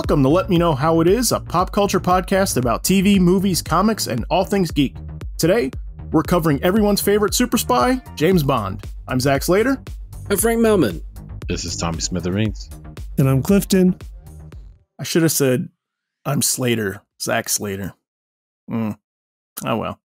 Welcome to Let Me Know How It Is, a pop culture podcast about TV, movies, comics, and all things geek. Today, we're covering everyone's favorite super spy, James Bond. I'm Zach Slater. I'm Frank Melman. This is Tommy Smithereens. And I'm Clifton. I should have said, I'm Slater, Zach Slater. Oh well.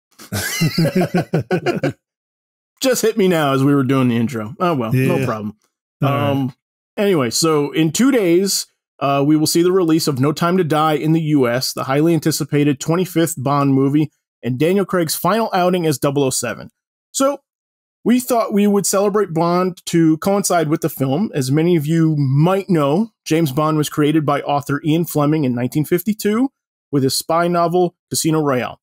Just hit me now as we were doing the intro. Oh well, yeah. No problem. Anyway, so in 2 days, we will see the release of No Time to Die in the US, the highly anticipated 25th Bond movie, and Daniel Craig's final outing as 007. So we thought we would celebrate Bond to coincide with the film. As many of you might know, James Bond was created by author Ian Fleming in 1952 with his spy novel Casino Royale.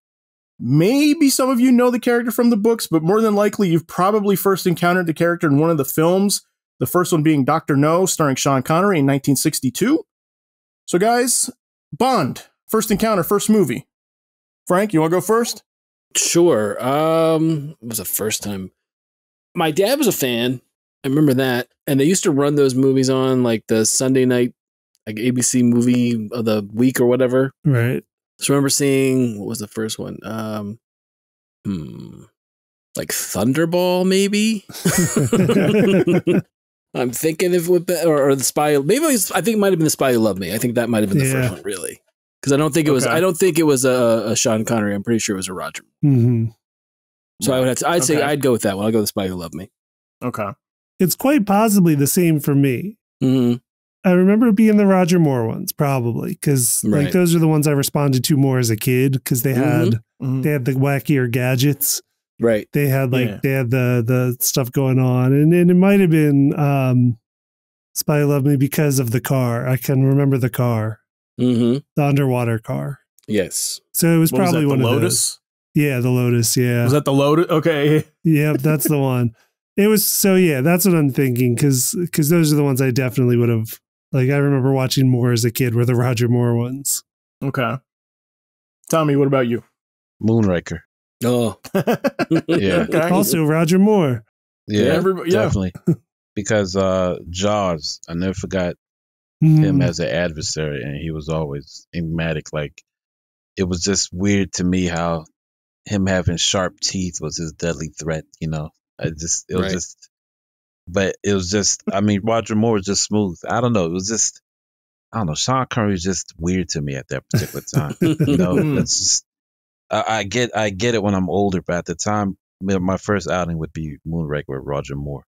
Maybe some of you know the character from the books, but more than likely you've probably first encountered the character in one of the films, the first one being Dr. No, starring Sean Connery in 1962. So guys, Bond, first encounter, first movie. Frank, you want to go first? Sure. It was the first time. My dad was a fan. I remember that. And they used to run those movies on like the Sunday night, like ABC movie of the week or whatever. Right. So I remember seeing, what was the first one? Like Thunderball, maybe? I'm thinking if or the Spy, maybe I think it might have been The Spy Who Loved Me. I think that might have been the first one, really. Because I don't think it was, I don't think it was a Sean Connery. I'm pretty sure it was a Roger. Mm-hmm. So I would have to, I'd say I'd go with that one. I'll go with The Spy Who Loved Me. Okay. It's quite possibly the same for me. Mm-hmm. I remember it being the Roger Moore ones, probably, because like those are the ones I responded to more as a kid, because they had the wackier gadgets, right? They had they had the stuff going on, and it might have been Spy Who Loved Me because of the car. I can remember the car, the underwater car. Yes. So it was probably one of Lotus? those. Yeah, the Lotus. Yeah. Was that the Lotus? Okay. Yeah, that's the one. It was that's what I'm thinking, because those are the ones I definitely would have. Like, I remember watching more as a kid were the Roger Moore ones. Okay. Tommy, what about you? Moonraker. Oh. Yeah. Okay. Also Roger Moore. Yeah, definitely. Because Jaws, I never forgot him as an adversary, and he was always enigmatic. Like, it was just weird to me how him having sharp teeth was his deadly threat, you know? But it was just, I mean, Roger Moore was just smooth. I don't know. It was just, I don't know. Sean Connery was just weird to me at that particular time. You know, it's just, I get it when I'm older, but at the time, my first outing would be Moonraker with Roger Moore.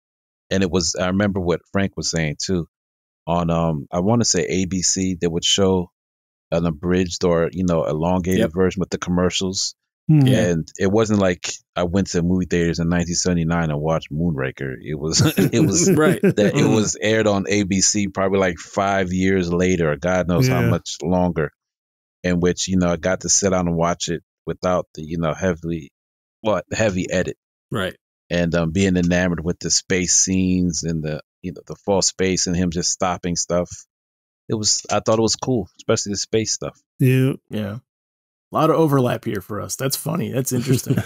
And it was, I remember what Frank was saying too. On, I want to say ABC, they would show an abridged or, you know, elongated version with the commercials. And it wasn't like I went to movie theaters in 1979 and watched Moonraker. It was right. That it was aired on ABC probably like 5 years later, or God knows how much longer, in which, you know, I got to sit down and watch it without the, you know, heavy edit. Right. And being enamored with the space scenes and the, you know, the false space and him just stopping stuff. I thought it was cool, especially the space stuff. Yeah. Yeah. A lot of overlap here for us. That's funny. That's interesting.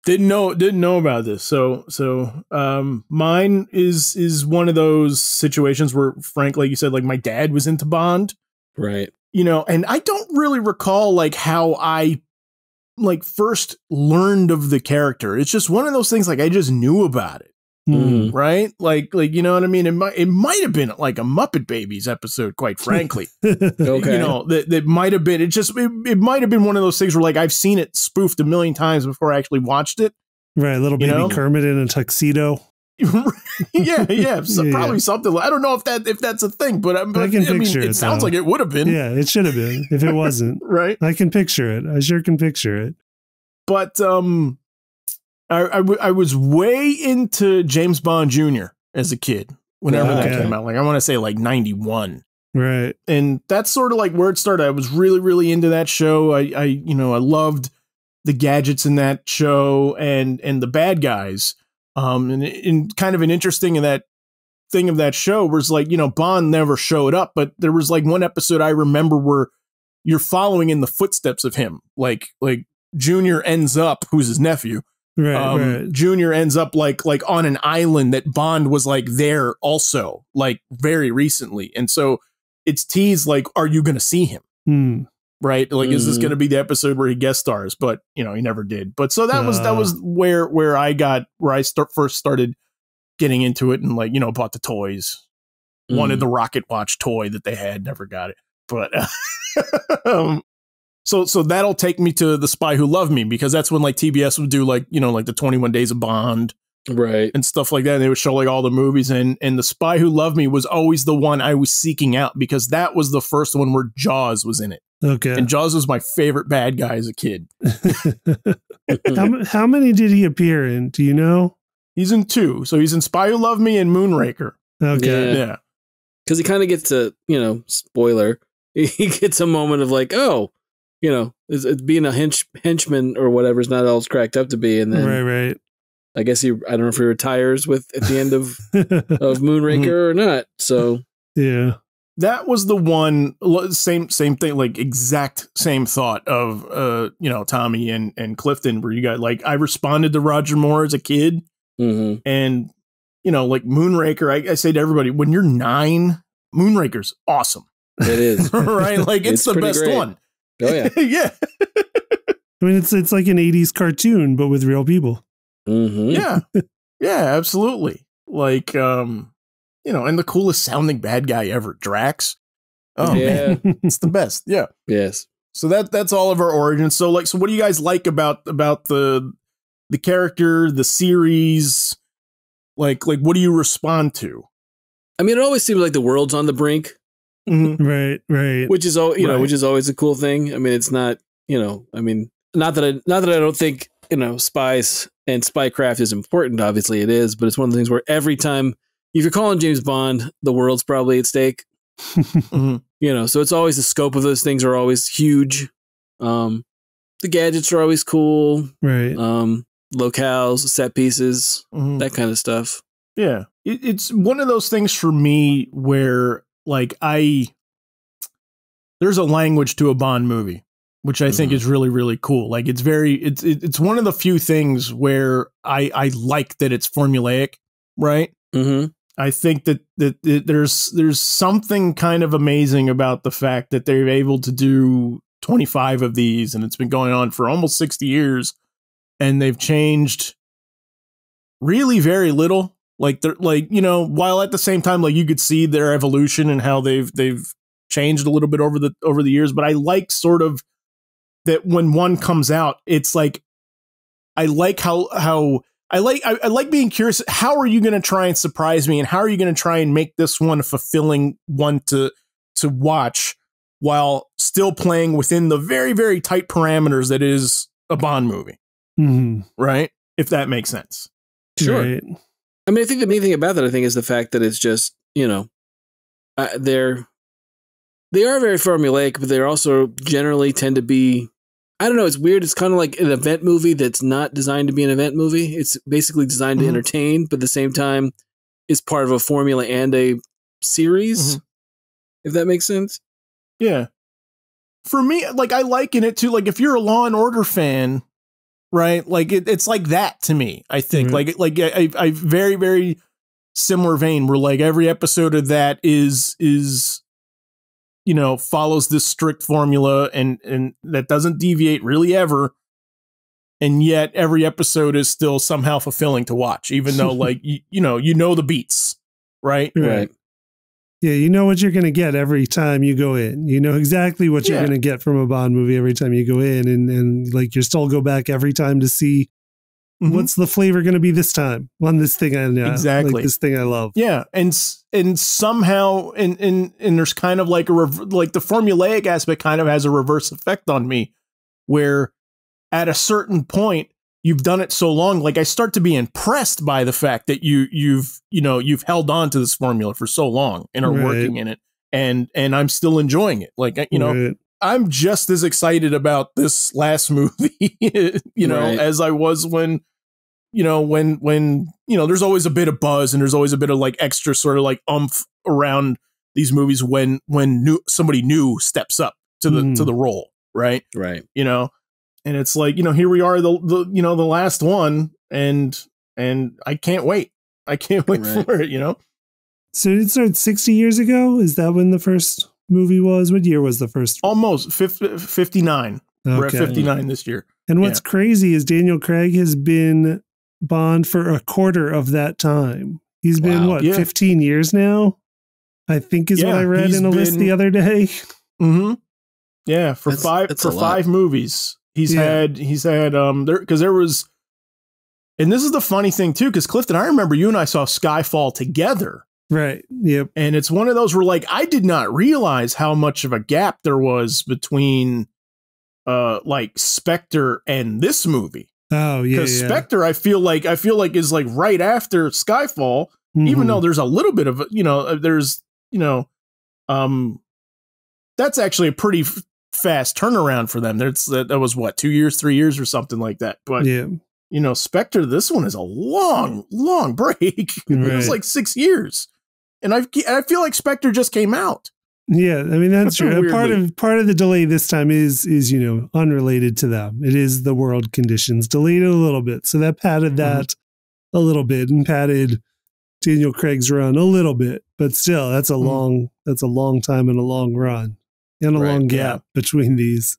Didn't know about this. So mine is one of those situations where, Frank, like you said, like my dad was into Bond. Right. You know, and I don't really recall like how I like first learned of the character. It's just one of those things like I just knew about it. Right? Like, you know what I mean? It might have been like a Muppet Babies episode, quite frankly. Okay. You know, that might have been, it might have been one of those things where like I've seen it spoofed a million times before I actually watched it. Right. Little baby Kermit in a tuxedo. Yeah. So probably something. I don't know if that's a thing, but I can picture it. It sounds like it would have been. Yeah, it should have been if it wasn't. Right. I can picture it. I sure can picture it. But, I was way into James Bond Jr. as a kid whenever that came out. Like I want to say like 91. Right. And that's sort of like where it started. I was really, really into that show. I loved the gadgets in that show and the bad guys. And kind of an interesting in that thing of that show was like, you know, Bond never showed up, but there was like one episode I remember where you're following in the footsteps of him. Like Junior ends up, who's his nephew. Right. Junior ends up like on an island that Bond was like there also, like very recently. And so it's teased like, are you going to see him? Right? Like, is this going to be the episode where he guest stars? But he never did. But so that was where I first started getting into it, and like, bought the toys. Wanted the Rocket Watch toy that they had, never got it. But so that'll take me to The Spy Who Loved Me, because that's when like TBS would do like, like the 21 Days of Bond, right, and stuff like that. And they would show like all the movies, and The Spy Who Loved Me was always the one I was seeking out, because that was the first one where Jaws was in it. Okay. And Jaws was my favorite bad guy as a kid. How many did he appear in? Do you know? He's in 2. So he's in Spy Who Loved Me and Moonraker. Okay. Yeah. Because he kind of gets to, spoiler, he gets a moment of like, it's being a henchman or whatever is not all it's cracked up to be. And then right. I guess I don't know if he retires at the end of Moonraker or not. So yeah. That was the one, same thing, like exact same thought of, Tommy and Clifton, where you got like, I responded to Roger Moore as a kid, and, like Moonraker, I say to everybody, when you're 9, Moonraker's awesome. It is. Right? Like it's the best great. one. Oh yeah. Yeah. I mean, it's like an 80s cartoon, but with real people. Yeah. Yeah, absolutely. Like, and the coolest sounding bad guy ever, Drax. Oh yeah. man, it's the best. Yeah. Yes. So that's all of our origins. So like, what do you guys like about the character, the series? Like what do you respond to? I mean, it always seems like the world's on the brink. Right. Which is which is always a cool thing. I mean, it's not, not that I don't think, spies and spycraft is important. Obviously it is, but it's one of the things where every time, if you're calling James Bond, the world's probably at stake. So it's always, the scope of those things are always huge. The gadgets are always cool. Right. Locales, set pieces, that kind of stuff. Yeah. It's one of those things for me where like there's a language to a Bond movie, which I think is really, really cool. Like it's one of the few things where I like that it's formulaic, right? I think that there's something kind of amazing about the fact that they're able to do 25 of these, and it's been going on for almost 60 years, and they've changed really very little. Like they're like, while at the same time, like you could see their evolution and how they've changed a little bit over the years. But I like sort of that when one comes out, it's like, I like how I like being curious. How are you going to try and surprise me? And how are you going to try and make this one a fulfilling one to watch while still playing within the very, very tight parameters that is a Bond movie? Right? If that makes sense. Sure. Right. I mean, I think the main thing about that, I think, is the fact that it's just, they are very formulaic, but they also generally tend to be, I don't know, it's weird. It's kind of like an event movie that's not designed to be an event movie. It's basically designed to entertain, but at the same time, it's part of a formula and a series, if that makes sense. Yeah. For me, like, I liken it to, like, if you're a Law and Order fan, right? Like, it's like that to me, I think. Like I very, very similar vein where, like, every episode of that is follows this strict formula and that doesn't deviate really ever. And yet every episode is still somehow fulfilling to watch, even though like, you know the beats, right? Right. Yeah. You know what you're going to get every time you go in. You know exactly what you're going to get from a Bond movie every time you go in. And like, you still go back every time to see what's the flavor going to be this time on this thing. I know. Exactly. Like this thing I love. Yeah. And somehow, and there's kind of like like the formulaic aspect kind of has a reverse effect on me, where at a certain point you've done it so long, like I start to be impressed by the fact that you've held on to this formula for so long and are working in it, and I'm still enjoying it. Like, I'm just as excited about this last movie, as I was when there's always a bit of buzz and there's always a bit of like extra sort of like around these movies when somebody new steps up to the role, right? Right. And it's like, here we are, the last one, and I can't wait. I can't wait for it, So it started 60 years ago? Is that when the first movie was? What year was the first? Almost 59. Okay. We're at 59 this year. And what's crazy is Daniel Craig has been Bond for a quarter of that time. He's been 15 years now, I think is what I read in a list the other day. Mm-hmm. Yeah, for five movies. He's had there, because there was, and this is the funny thing too, because Clifton, I remember you and I saw Skyfall together. Right. Yep. And it's one of those where, like, I did not realize how much of a gap there was between like Spectre and this movie. Oh yeah. Because Spectre, I feel like is like right after Skyfall, even though there's a little bit of, that's actually a pretty fast turnaround for them. That was what, 2 years, 3 years or something like that. But Spectre, this one is a long break. It was like 6 years. And I feel like Spectre just came out. Yeah, I mean, that's true. Part of the delay this time is unrelated to them. It is the world conditions delayed a little bit, so that padded that a little bit and padded Daniel Craig's run a little bit. But still, that's a long time and a long run and a long gap between these.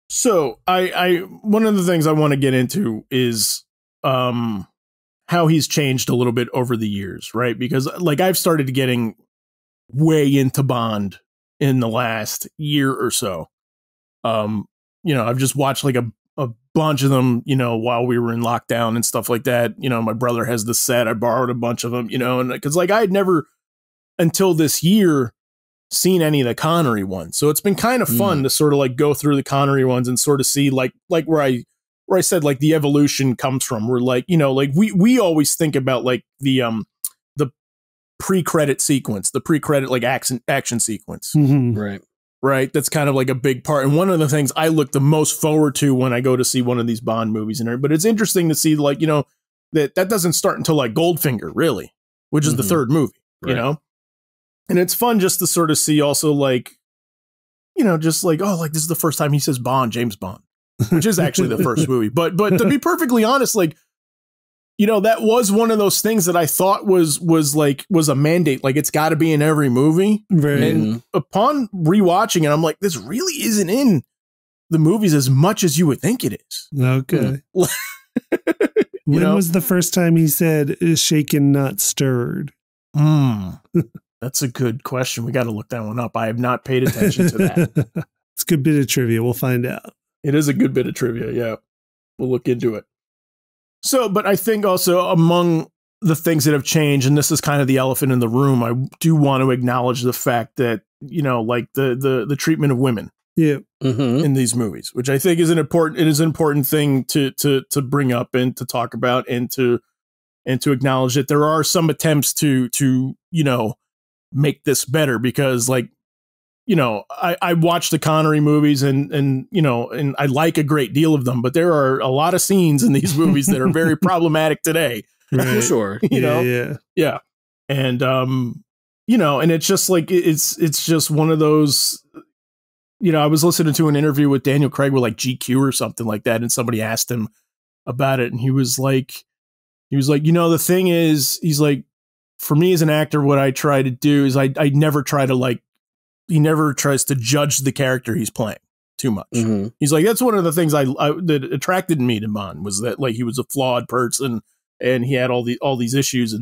So I one of the things I want to get into is how he's changed a little bit over the years, right? Because like I've started getting way into Bond in the last year or so. I've just watched like a bunch of them, while we were in lockdown and stuff like that. My brother has the set. I borrowed a bunch of them, and because like I had never until this year seen any of the Connery ones. So it's been kind of fun to sort of like go through the Connery ones and sort of see like where I said like the evolution comes from. We're like, like we always think about like the pre-credit sequence, the pre-credit like action sequence. Right. That's kind of like a big part. And one of the things I look the most forward to when I go to see one of these Bond movies but it's interesting to see like, that doesn't start until like Goldfinger really, which is the third movie, and it's fun just to sort of see also like, just like, oh, like this is the first time he says Bond, James Bond, which is actually the first movie. But to be perfectly honest, like, that was one of those things that I thought was a mandate. Like it's got to be in every movie. Right. And upon rewatching it, I'm like, this really isn't in the movies as much as you would think it is. Okay. When was the first time he said shaken, not stirred? That's a good question. We got to look that one up. I have not paid attention to that. It's a good bit of trivia. We'll find out. It is a good bit of trivia. Yeah. We'll look into it. So, but I think also among the things that have changed, and this is kind of the elephant in the room, I do want to acknowledge the fact that, like the treatment of women in these movies, which I think is an important thing to bring up and to talk about and to acknowledge that there are some attempts to make this better because like, I watch the Connery movies and I like a great deal of them, but there are a lot of scenes in these movies that are very problematic today. Right. For sure. Yeah. And, and it's just like, it's just one of those, I was listening to an interview with Daniel Craig with like GQ or something like that. And somebody asked him about it. And he was like, the thing is, he's like, for me as an actor, what I try to do is I never try to like, he never tries to judge the character he's playing too much. He's like, that's one of the things that attracted me to Bond was that like he was a flawed person and he had all these issues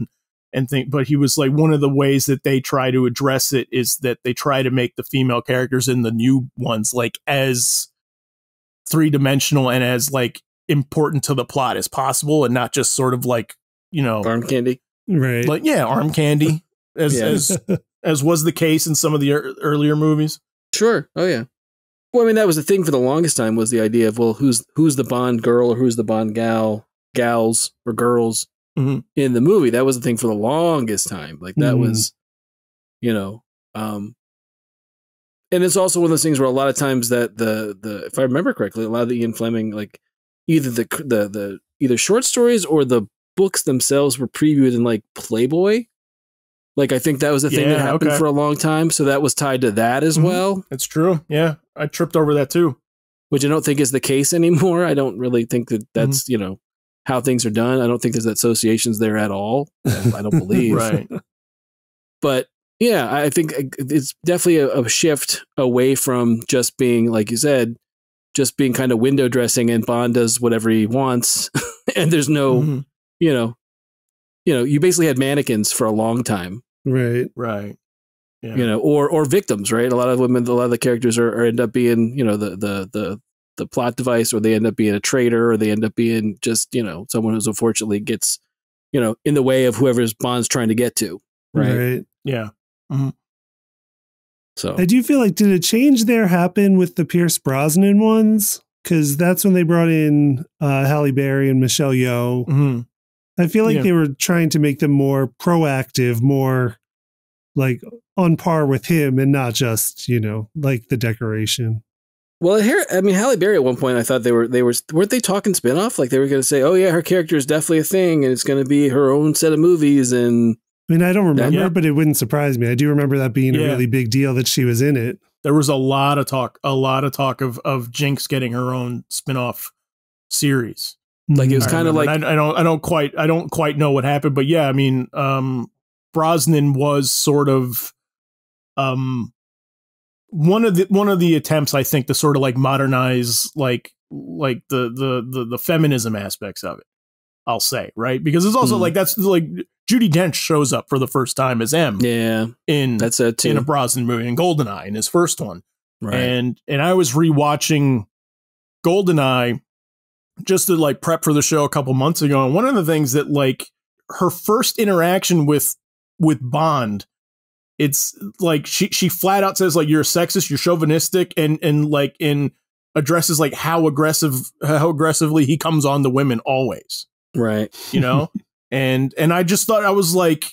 and think, but he was like, one of the ways that they try to address it is that they try to make the female characters in the new ones like as three-dimensional and as like important to the plot as possible and not just sort of like, arm candy. Right. Like, yeah, arm candy as was the case in some of the earlier movies. Sure. Oh yeah. Well, I mean, that was the thing for the longest time was the idea of, well, who's the Bond girl or who's the Bond gals or girls in the movie. That was the thing for the longest time. Like that was, and it's also one of those things where a lot of times that the if I remember correctly, a lot of the Ian Fleming, like either the either short stories or the books themselves were previewed in like Playboy. Like, I think that was the thing that happened for a long time. So that was tied to that as well. That's true. Yeah. I tripped over that too. Which I don't think is the case anymore. I don't really think that that's, how things are done. I don't think there's associations there at all. I don't believe. Right. But Yeah, I think it's definitely a shift away from just being, like you said, just being kind of window dressing, and Bond does whatever he wants, and there's no, you basically had mannequins for a long time, right? Yeah. Or victims, right? A lot of the characters are end up being, the plot device, or they end up being a traitor, or they end up being just, someone who's unfortunately gets, in the way of whoever's Bond's trying to get to, right? Yeah. Mm-hmm. So I do feel like, did a change there happen with the Pierce Brosnan ones? Because that's when they brought in Halle Berry and Michelle Yeoh. Mm-hmm. I feel like they were trying to make them more proactive, more like on par with him, and not just, like the decoration. Well, here, I mean, Halle Berry at one point, I thought weren't they talking spinoff? Like they were going to say, oh yeah, her character is definitely a thing, and it's going to be her own set of movies. And I mean, I don't remember, but it wouldn't surprise me. I do remember that being a really big deal that she was in it. There was a lot of talk of Jinx getting her own spinoff series. Like it was kind of like, I don't quite know what happened, but yeah, I mean, Brosnan was sort of one of the attempts, I think, to sort of like modernize like the feminism aspects of it, I'll say, right? Because it's also like, that's like Judi Dench shows up for the first time as M. Yeah. That's it too. In a Brosnan movie, in GoldenEye, in his first one. Right. And I was rewatching GoldenEye just to like prep for the show a couple months ago. And one of the things that, like, her first interaction with Bond, it's like she flat out says, like, you're a sexist, you're chauvinistic, and addresses like how aggressively he comes on the women always. Right. And I just thought, I was like,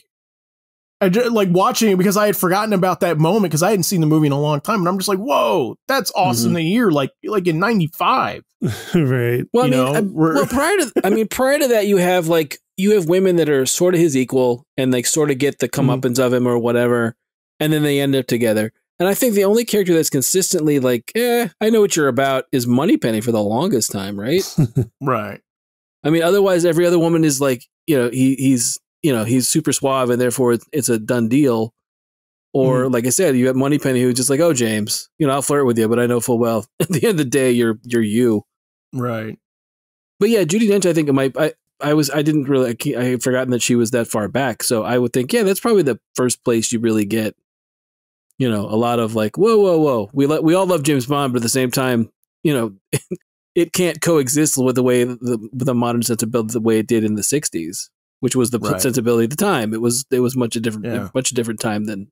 watching it because I had forgotten about that moment because I hadn't seen the movie in a long time. And I'm just like, whoa, that's awesome to hear. Like in 95. Right. Well, prior to that, you have women that are sort of his equal and like sort of get the comeuppance of him or whatever. And then they end up together. And I think the only character that's consistently like, I know what you're about is Moneypenny for the longest time. Right. Right. I mean, otherwise every other woman is like, he's super suave and therefore it's a done deal. Or like I said, you have Moneypenny who's just like, oh, James, I'll flirt with you, but I know full well at the end of the day, you're you. Right. But yeah, Judi Dench, I think I had forgotten that she was that far back. So I would think, that's probably the first place you really get, a lot of like, whoa. We all love James Bond, but at the same time, it can't coexist with the way the modern sensibility the way it did in the 60s, which was the sensibility at the time. It was much a different time than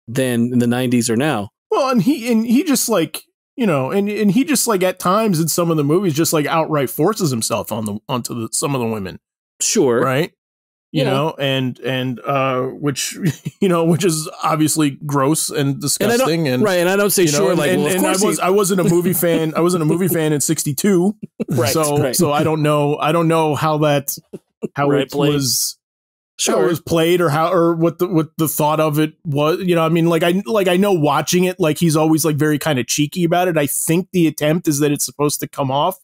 than in the 90s or now. Well, and he just like and he just like at times in some of the movies just like outright forces himself onto some of the women. Sure, right. And which is obviously gross and disgusting, and I don't say sure, like, I wasn't a movie fan. I wasn't a movie fan in '62, right? So I don't know how it was. Sure. How it was played or what the thought of it was. I mean, I know watching it, like he's always like very kind of cheeky about it. I think the attempt is that it's supposed to come off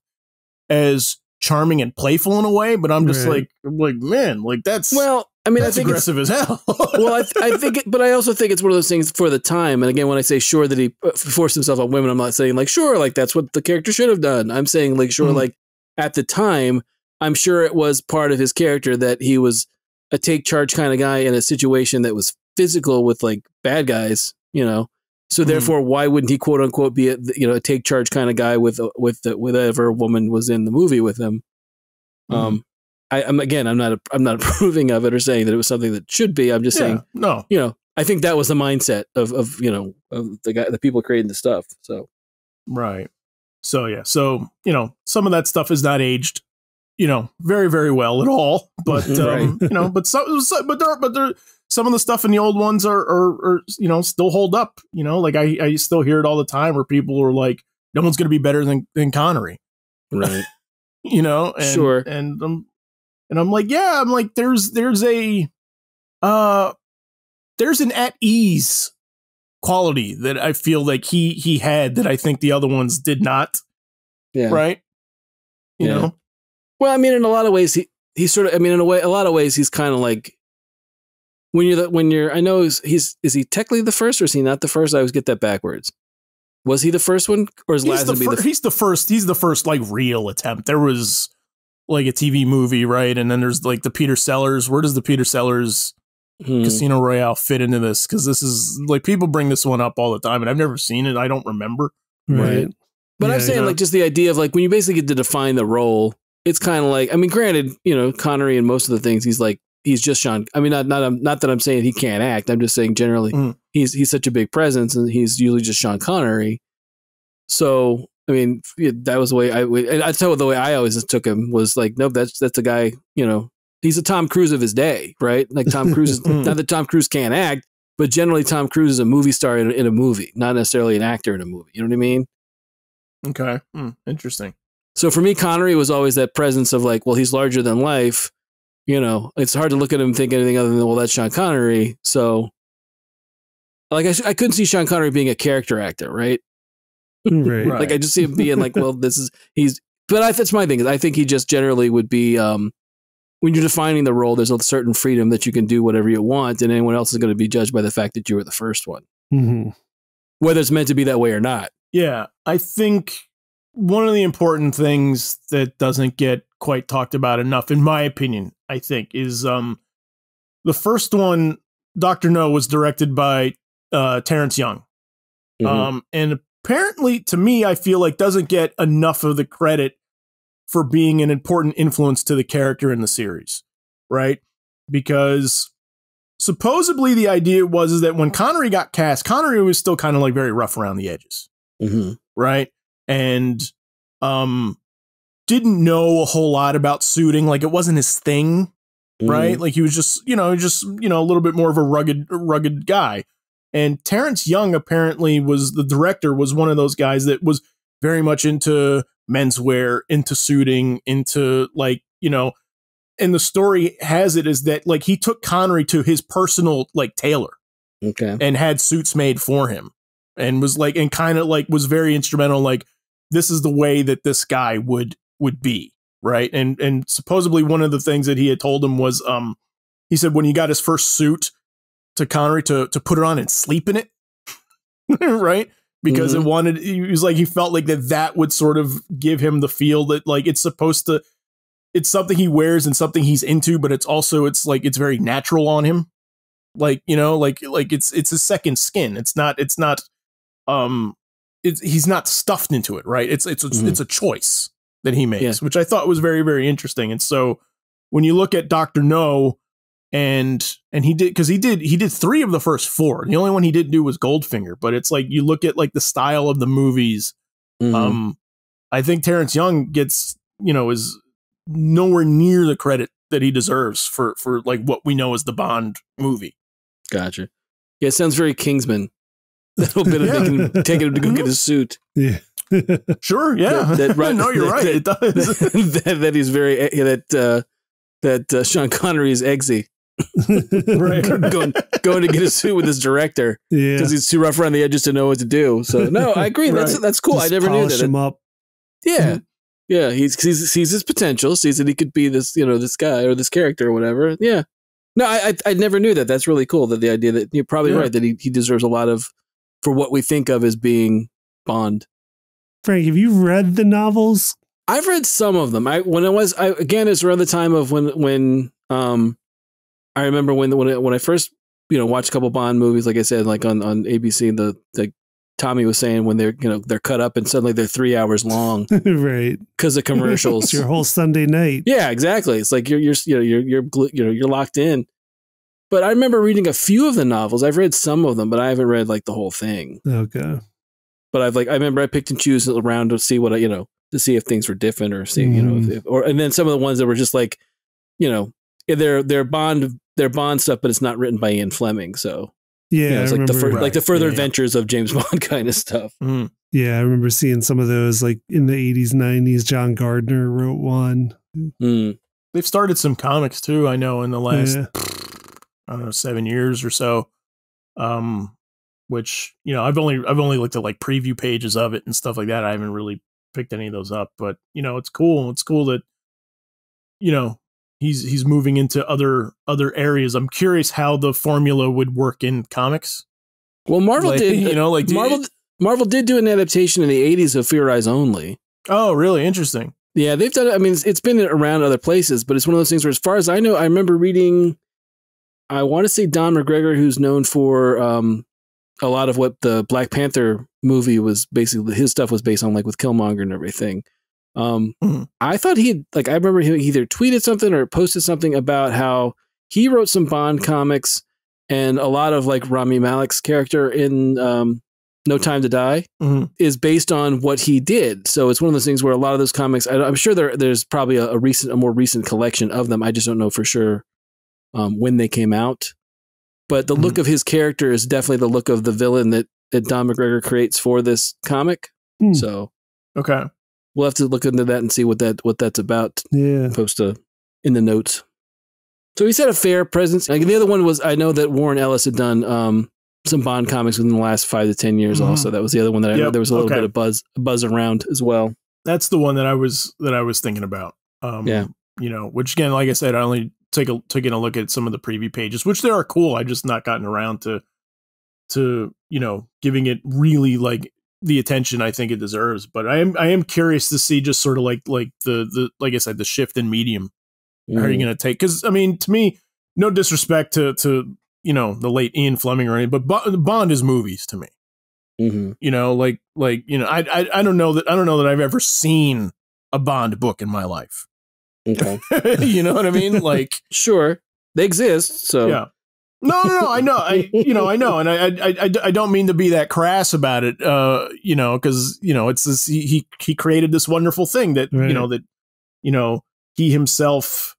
as charming and playful in a way, but I'm just like, man, like that's, well, I mean, that's I think aggressive as hell. Well, I think but I also think it's one of those things for the time. And again, when I say sure that he forced himself on women, I'm not saying like, sure, like that's what the character should have done. I'm saying like, sure, like at the time, I'm sure it was part of his character that he was a take charge kind of guy in a situation that was physical with like bad guys, So therefore, why wouldn't he quote unquote be a take charge kind of guy with whatever woman was in the movie with him? I'm not approving of it or saying that it was something that should be. I'm just saying, no, I think that was the mindset of the people creating the stuff. So, right. So yeah, so some of that stuff is not aged, very very well at all. But but some of the stuff in the old ones are still hold up. Like I still hear it all the time where people are like, no one's going to be better than Connery, right? And, sure. And I'm like, yeah, I'm like, there's an at ease quality that I feel like he had that I think the other ones did not. Yeah. Right. You know? Well, I mean, in a lot of ways, he sort of, I mean, in a lot of ways, he's kind of like, I know is he technically the first or is he not the first? I always get that backwards. Was he the first one, or is Laz he's the first? He's the first like real attempt. There was like a TV movie, right? And then there's like the Peter Sellers. Where does the Peter Sellers Casino Royale fit into this? Because this is like people bring this one up all the time, and I've never seen it. I don't remember. Right. But yeah, I'm saying like just the idea of like when you basically get to define the role, it's kind of like, I mean, granted, Connery and most of the things he's just Sean. I mean, not that I'm saying he can't act. I'm just saying generally he's such a big presence and he's usually just Sean Connery. So, I mean, that was the way I tell the way I always took him was like, nope, that's a guy, he's a Tom Cruise of his day, right? Like Tom Cruise is not that Tom Cruise can't act, but generally Tom Cruise is a movie star in a movie, not necessarily an actor in a movie. You know what I mean? Okay. Interesting. So for me, Connery was always that presence of like, well, he's larger than life. It's hard to look at him and think anything other than, well, that's Sean Connery. So, like, I couldn't see Sean Connery being a character actor, right? Right. Like, I just see him being like, well, that's my thing. I think he just generally would be, when you're defining the role, there's a certain freedom that you can do whatever you want, and anyone else is going to be judged by the fact that you were the first one. Mm-hmm. Whether it's meant to be that way or not. Yeah. I think one of the important things that doesn't get quite talked about enough, in my opinion, I think, is the first one, Dr. No, was directed by Terrence Young. And apparently, to me, I feel like doesn't get enough of the credit for being an important influence to the character in the series, right? Because supposedly the idea was that when Connery got cast, Connery was still kind of like very rough around the edges, right? And didn't know a whole lot about suiting. Like it wasn't his thing, right? Like he was just, a little bit more of a rugged guy. And Terrence Young apparently the director was one of those guys that was very much into menswear, into suiting, into like, and the story has it is that like he took Connery to his personal like tailor and had suits made for him and was like, and kind of like was very instrumental. Like this is the way that this guy would be. Right. And supposedly one of the things that he had told him was, he said when he got his first suit to Connery to put it on and sleep in it. Right. Because he was like, he felt like that would sort of give him the feel that like, it's something he wears and something he's into, but it's like, it's very natural on him. Like, it's his second skin. He's not stuffed into it. Right. It's a choice that he makes, which I thought was very, very interesting. And so when you look at Dr. No and he did 3 of the first 4. The only one he didn't do was Goldfinger, but it's like, you look at like the style of the movies. I think Terrence Young gets, is nowhere near the credit that he deserves for like what we know as the Bond movie. Gotcha. Yeah. It sounds very Kingsman. A little bit of taking him to go get his suit. Yeah. Sure. Yeah. Right. No, you're right. It does. that he's very, that Sean Connery is eggsy. Right. going to get a suit with his director because he's too rough around the edges to know what to do. So no, I agree. Right. That's cool. Just I never knew that. Him up. Yeah. Yeah. He sees his potential, sees that he could be this, this guy or this character or whatever. Yeah. No, I never knew that. That's really cool. That the idea that you're probably right, that he deserves a lot of, for what we think of as being Bond. Frank, have you read the novels? I've read some of them. Again, it's around the time of when I remember when I first, watched a couple Bond movies, like I said, like on ABC, the Tommy was saying when they're cut up and suddenly they're 3 hours long, right? Because of commercials. It's your whole Sunday night. Yeah, exactly. It's like you're locked in. But I remember reading a few of the novels. I've read some of them, but I haven't read like the whole thing. Okay. But I remember I picked and choose around to see what to see if things were different or see and then some of the ones that were just like they're Bond stuff, but it's not written by Ian Fleming. So it's like the further adventures of James Bond kind of stuff. Yeah, I remember seeing some of those like in the 80s, 90s. John Gardner wrote one. They've started some comics too, I know, in the last 7 years or so. Which, I've only looked at like preview pages of it and stuff like that. I haven't really picked any of those up, but it's cool. It's cool that, he's moving into other areas. I'm curious how the formula would work in comics. Well, Marvel did, you know, like Marvel did do an adaptation in the 80s of Fear Eyes Only. Oh, really? Interesting. Yeah, they've done it. I mean, it's been around other places, but it's one of those things where, as far as I know, I remember reading, I want to say Don McGregor, who's known for a lot of what the Black Panther movie was basically, his stuff was based on, like with Killmonger and everything. I thought I remember he either tweeted something or posted something about how he wrote some Bond comics, and a lot of like Rami Malek's character in No Time to Die is based on what he did. So it's one of those things where a lot of those comics, I'm sure there's probably a more recent collection of them. I just don't know for sure when they came out. But the look of his character is definitely the look of the villain that Don McGregor creates for this comic. So okay, we'll have to look into that and see what that's about. Yeah, post in the notes. So he's had a fair presence. Like the other one was, I know that Warren Ellis had done some Bond comics within the last 5 to 10 years. Also, that was the other one that I know there was a little bit of buzz around as well. That's the one that I was thinking about. You know, which again, like I said, I only taking a look at some of the preview pages, which they are cool. I just not gotten around to you know, giving it really like the attention I think it deserves. But I am curious to see just sort of like the like I said, the shift in medium. How are you going to take? Because I mean, to me, no disrespect to you know, the late Ian Fleming or anything, but Bond is movies to me. You know, like you know, I don't know that I've ever seen a Bond book in my life. Okay, you know what I mean? Like, sure, they exist. So yeah, no, I know, I know, and I don't mean to be that crass about it. You know, because you know, it's this he created this wonderful thing that you know he himself.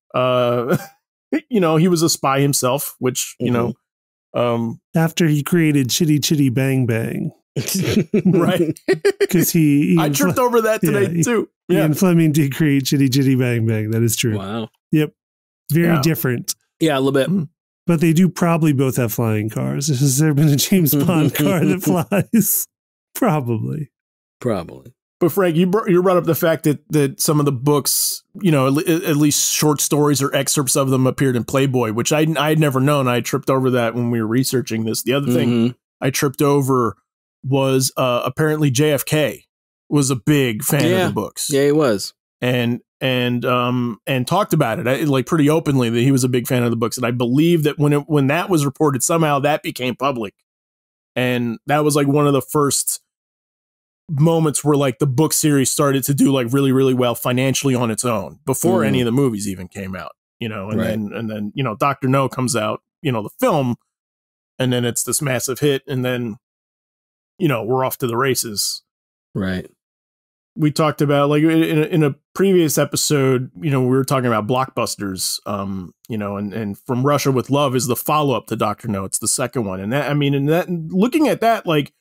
You know, he was a spy himself, which, you know, after he created Chitty Chitty Bang Bang. Right. Because I tripped over that today too. Yeah. Ian Fleming did create Chitty Chitty Bang Bang. That is true. Wow. Yep. Very different. Yeah, a little bit. But they do probably both have flying cars. Has there been a James Bond car that flies? Probably. But Frank, you brought up the fact that some of the books, you know, at least short stories or excerpts of them appeared in Playboy, which I'd never known. I tripped over that when we were researching this. The other thing I tripped over was apparently JFK was a big fan of the books. Yeah, he was, and talked about it like pretty openly that he was a big fan of the books. And I believe that when that was reported, somehow that became public, and that was like one of the first moments where like the book series started to do like really, really well financially on its own before any of the movies even came out, you know, and then, you know, Dr. No comes out, you know, the film, and then it's this massive hit, and then, you know, we're off to the races. Right. We talked about like in a previous episode, you know, we were talking about Blockbusters, you know, and From Russia with Love is the follow up to Dr. No. It's the second one. And that, I mean, and that looking at that, like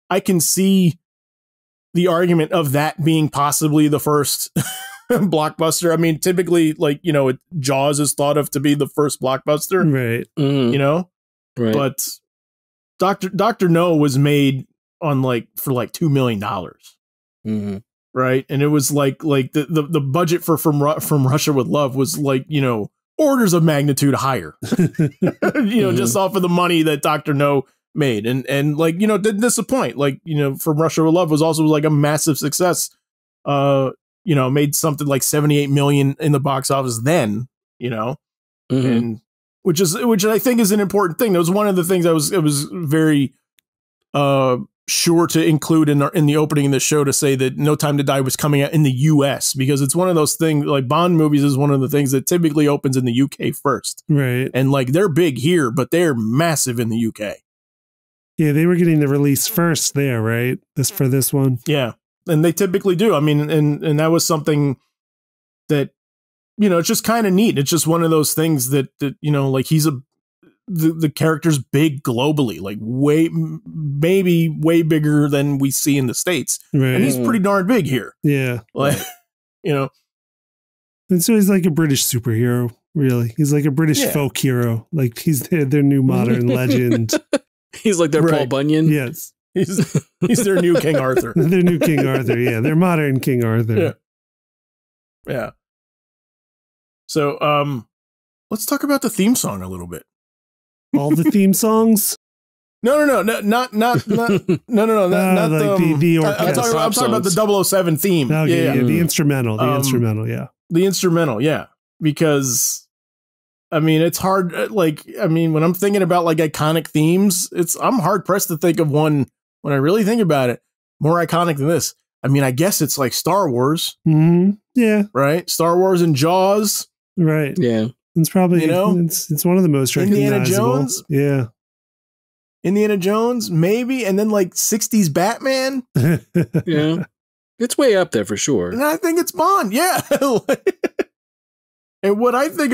I can see the argument of that being possibly the first blockbuster. I mean, typically, like, you know, Jaws is thought of to be the first blockbuster, right? You know, right. But Dr. No was made on for $2 million, right? And it was like the budget for From Russia with Love was like, you know, orders of magnitude higher, you know, just off of the money that Dr. No made, and like, you know, didn't disappoint. Like, you know, From Russia with Love was also like a massive success. You know, made something like 78 million in the box office then, you know, and which I think is an important thing. That was one of the things I was very sure to include in the opening of the show, to say that No Time to Die was coming out in the US, because it's one of those things, like Bond movies is one of the things that typically opens in the UK first. Right. And like they're big here, but they're massive in the UK. Yeah, they were getting the release first there, right? For this one. Yeah. And they typically do. I mean, and that was something that, you know, it's just kind of neat. It's just one of those things that you know, like the character's big globally, like maybe way bigger than we see in the States. Right. And he's pretty darn big here. Yeah. Like, you know. And so he's like a British superhero, really. He's like a British folk hero. Like he's their new modern legend. He's like their Paul Bunyan. Yes. He's their new King Arthur. Their new King Arthur, yeah. Their modern King Arthur. Yeah. So let's talk about the theme song a little bit. All the theme songs? No, not like the orchestra. I'm talking about the 007 theme. Okay, yeah, the instrumental, the instrumental, yeah. Because, I mean, it's hard. When I'm thinking about like iconic themes, I'm hard pressed to think of one when I really think about it more iconic than this. I mean, I guess it's like Star Wars. Mm-hmm. Yeah. Right. Star Wars and Jaws. Right. Yeah. It's probably, it's one of the most recognizable. Indiana Jones. Yeah. Indiana Jones, maybe. And then like 60s Batman. Yeah. It's way up there for sure. And I think it's Bond. Yeah. And what I think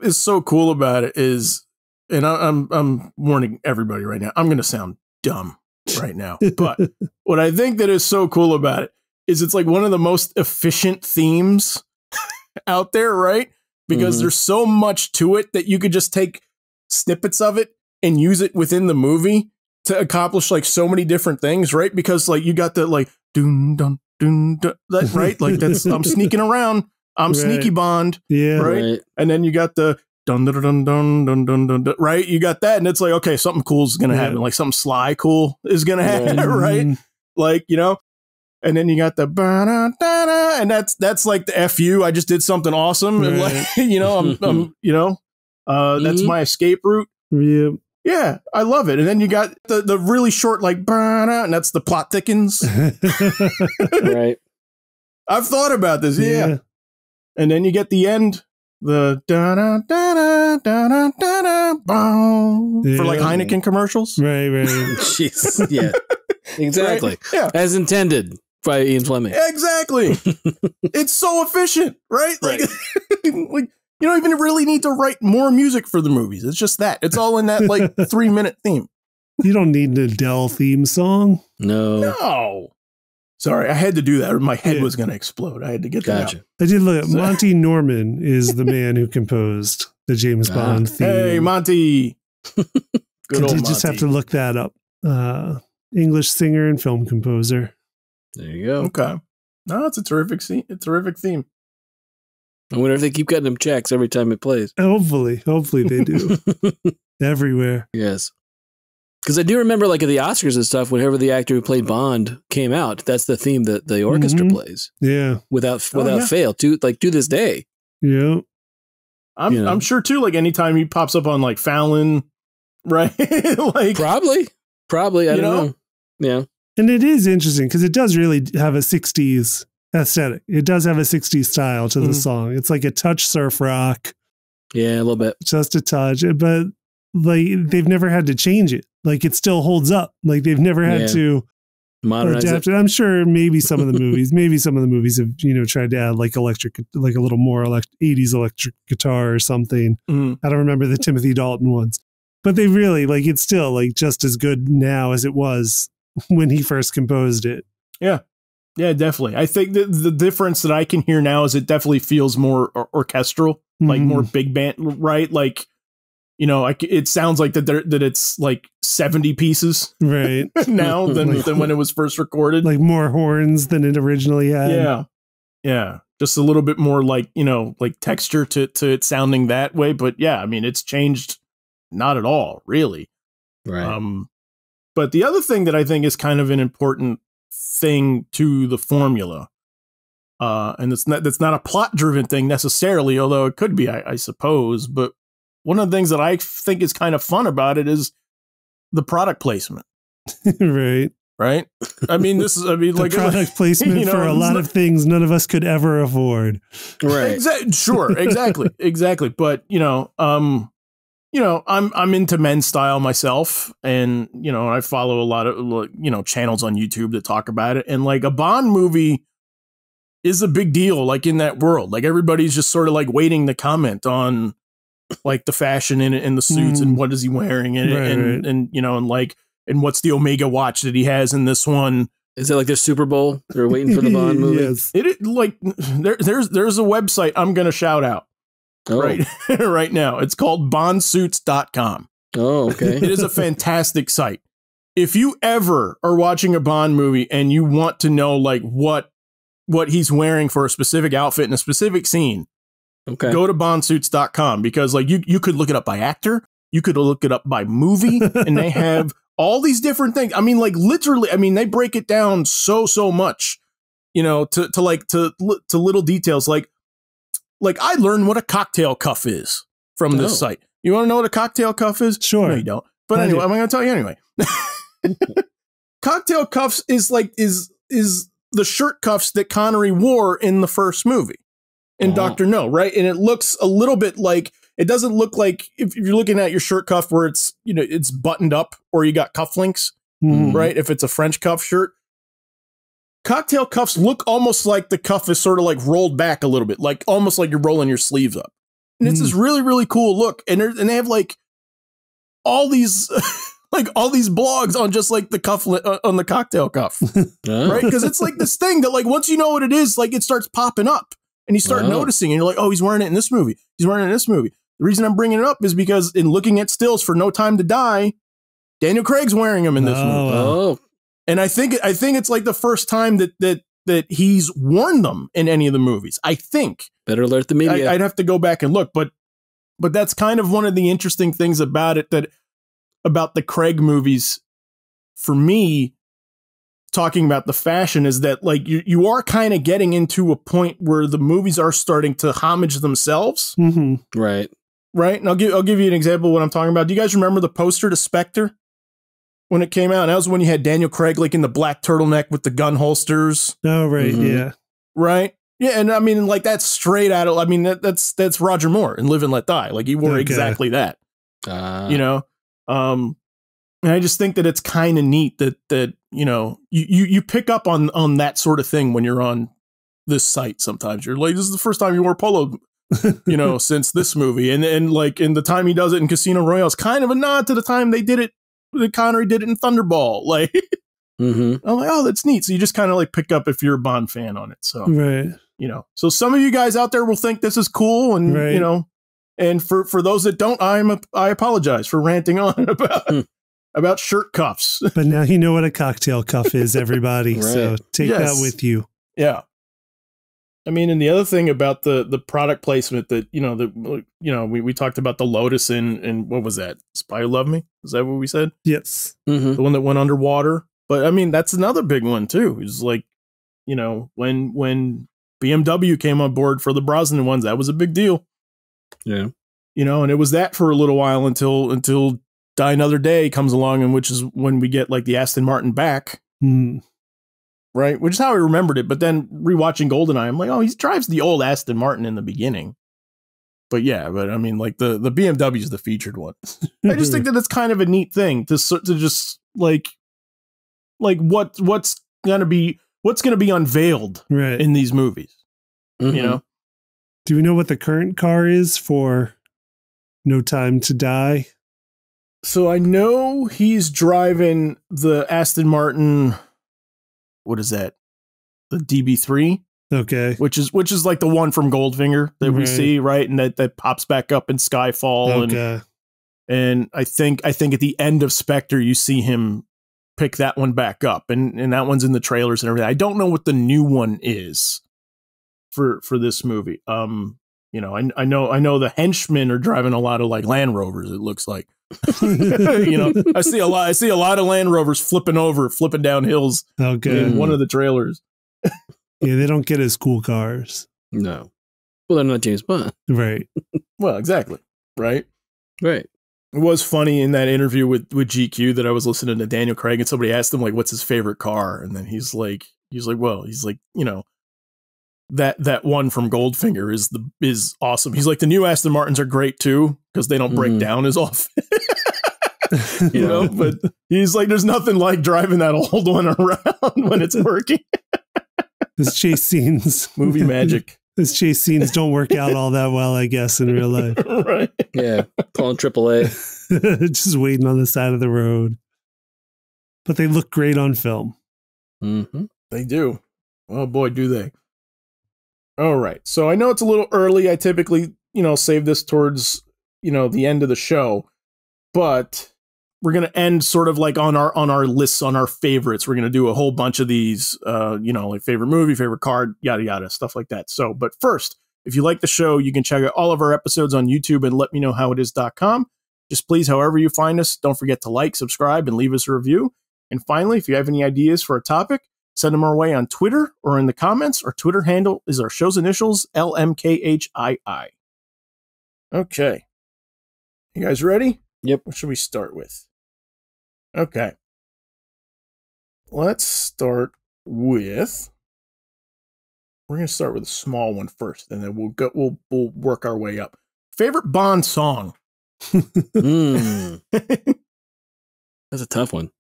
is so cool about it is, and I'm warning everybody right now, I'm going to sound dumb right now. But what I think that is so cool about it is it's like one of the most efficient themes out there, right? Because there's so much to it that you could just take snippets of it and use it within the movie to accomplish like so many different things, right? Because like you got the like dun dun dun dun, that, right? Like that's I'm sneaking around, I'm sneaky Bond, right? And then you got the dun dun dun dun dun dun dun, dun, right? You got that, and it's like, okay, something cool is gonna happen, like something sly cool is gonna happen, right? Like, you know, and then you got the ba-da-da-da, and that's like the FU. I just did something awesome, and like, you know, I'm you know, that's my escape route. Yeah, I love it. And then you got the really short like ba-da, and that's the plot thickens. Right. I've thought about this. Yeah. And then you get the end. The da da da da da da da for like Heineken commercials. Right. Jeez. Yeah. Exactly. Right? Yeah. As intended by Ian Fleming. Exactly. It's so efficient, right? Like, like you don't even really need to write more music for the movies. It's just that. It's all in that like 3-minute theme. You don't need an Adele theme song. No. Sorry, I had to do that or my head was going to explode. I had to get that out. I did look at Monty Norman is the man who composed the James Bond theme. Hey, Monty. Good old Monty. Just have to look that up. English singer and film composer. There you go. Okay. No, it's a terrific theme. I wonder if they keep getting them checks every time it plays. Hopefully they do. Everywhere. Yes. Because I do remember, like, at the Oscars and stuff, whenever the actor who played Bond came out, that's the theme that the orchestra plays. Yeah. Without fail, to this day. Yeah. I'm sure, too, like, anytime he pops up on, like, Fallon, right? Like Probably. I don't know. Yeah. And it is interesting because it does really have a 60s aesthetic. It does have a 60s style to the song. It's like a touch surf rock. Yeah, a little bit. Just a touch. But, like, they've never had to change it. Like, it still holds up. Like, they've never had to modernize adapt it. I'm sure maybe some of the movies have, tried to add like electric, like a little more 80s electric guitar or something. I don't remember the Timothy Dalton ones, but they really like it's still like just as good now as it was when he first composed it. Yeah, definitely. I think that the difference that I can hear now is it definitely feels more orchestral, like more big band, right? Like, you know, it sounds like that it's like 70 pieces right now than when it was first recorded. Like more horns than it originally had. Yeah. Just a little bit more like, you know, like texture to it sounding that way. But yeah, I mean, it's changed not at all, really. Right. But the other thing that I think is kind of an important thing to the formula, and that's not a plot driven thing necessarily, although it could be, I suppose, but one of the things that I think is kind of fun about it is the product placement. Right. I mean, like product placement for a lot of things none of us could ever afford. Right. Sure. Exactly. But, I'm into men's style myself, and, I follow a lot of, channels on YouTube that talk about it. And like a Bond movie is a big deal, like in that world. Like everybody's just sort of like waiting to comment on like the fashion in it and the suits and what is he wearing in it and what's the Omega watch that he has in this one. Is it like the Super Bowl? They're waiting for the Bond movie. Yes. Like there's a website I'm going to shout out right now. It's called bondsuits.com. Oh, okay. It is a fantastic site. If you ever are watching a Bond movie and you want to know like what he's wearing for a specific outfit in a specific scene, Okay. Go to bondsuits.com because like you could look it up by actor, you could look it up by movie, and they have all these different things. I mean, like literally, I mean, they break it down so much, you know, to little details. Like I learned what a cocktail cuff is from this site. You want to know what a cocktail cuff is? Sure. No, you don't. But anyway, I'm going to tell you anyway. Cocktail cuffs is the shirt cuffs that Connery wore in the first movie in Dr. No, right? And it looks a little bit like, it doesn't look like if you're looking at your shirt cuff where it's, you know, it's buttoned up or you got cufflinks, right? If it's a French cuff shirt. Cocktail cuffs look almost like the cuff is sort of like rolled back a little bit, like almost like you're rolling your sleeves up. And it's this really, really cool look. And they have like all these like all these blogs on just like the cuff on the cocktail cuff, right? Because it's like this thing that like once you know what it is, like it starts popping up and you start noticing and you're like, oh, he's wearing it in this movie. He's wearing it in this movie. The reason I'm bringing it up is because in looking at stills for No Time to Die, Daniel Craig's wearing them in this movie. And I think it's like the first time that he's worn them in any of the movies. I think. Better alert the media. I'd have to go back and look, but that's kind of one of the interesting things about it, about the Craig movies for me, talking about the fashion, is that like you are kind of getting into a point where the movies are starting to homage themselves. Right. And I'll give you an example of what I'm talking about. Do you guys remember the poster to Spectre when it came out? And that was when you had Daniel Craig like in the black turtleneck with the gun holsters. Oh, right. Yeah. Right. Yeah. And I mean, like that's straight out of, I mean, that's Roger Moore in Live and Let Die. Like he wore exactly that, you know? And I just think that it's kind of neat that, you know, you pick up on that sort of thing when you're on this site. Sometimes you're like, this is the first time you wore polo, you know, since this movie. And like in the time he does it in Casino Royale, it's kind of a nod to the time they did it, that Connery did it in Thunderball. Like, I'm like, oh, that's neat. So you just kind of like pick up if you're a Bond fan on it. So, you know, so some of you guys out there will think this is cool and, you know, and for those that don't, I apologize for ranting on about shirt cuffs. But now you know what a cocktail cuff is, everybody. So take that with you. Yeah. I mean, and the other thing about the product placement that, you know, we talked about the Lotus and what was that? Spy Who Loved Me? Is that what we said? Yes. The one that went underwater. But I mean, that's another big one too. It's like, you know, when BMW came on board for the Brosnan ones, that was a big deal. Yeah. You know, and it was that for a little while until Die Another Day comes along, and which is when we get like the Aston Martin back. Right, which is how I remembered it. But then rewatching GoldenEye, I'm like, oh, he drives the old Aston Martin in the beginning. But yeah, but I mean, like the BMW is the featured one. I just think that it's kind of a neat thing to just like what's gonna be unveiled in these movies. You know, do we know what the current car is for No Time to Die? So I know he's driving the Aston Martin. What is that? The DB3. Okay. Which is like the one from Goldfinger that we see, right? And that pops back up in Skyfall. Okay. And I think at the end of Spectre, you see him pick that one back up. And that one's in the trailers and everything. I don't know what the new one is for this movie. You know, I know the henchmen are driving a lot of like Land Rovers, it looks like. You know, I see a lot of Land Rovers flipping down hills. In one of the trailers. Yeah, they don't get as cool cars. No. Well, they're not James Bond. Right. Well, exactly. Right. Right. It was funny in that interview with GQ that I was listening to Daniel Craig, and somebody asked him like, what's his favorite car? And then he's like, you know, that one from Goldfinger is awesome. He's like, the new Aston Martins are great too, because they don't break down as often. You know, but he's like, there's nothing like driving that old one around when it's working. His chase scenes. Movie magic. His chase scenes don't work out all that well, I guess, in real life. Right. Yeah. Calling AAA. Just waiting on the side of the road. But they look great on film. They do. Oh boy, do they. All right. So I know it's a little early. I typically, you know, save this towards, you know, the end of the show, but we're going to end sort of like on our lists, on our favorites. We're going to do a whole bunch of these, you know, like favorite movie, favorite card, yada, yada, stuff like that. So, but first, If you like the show, you can check out all of our episodes on YouTube and letmeknowhowitis.com. Just please, however you find us, don't forget to like, subscribe, and leave us a review. And finally, if you have any ideas for a topic, send them our way on Twitter or in the comments. Our Twitter handle is our show's initials, LMKHII. Okay. You guys ready? Yep. What should we start with? Okay. Let's start with... We're going to start with a small one first, and then we'll work our way up. Favorite Bond song? That's a tough one.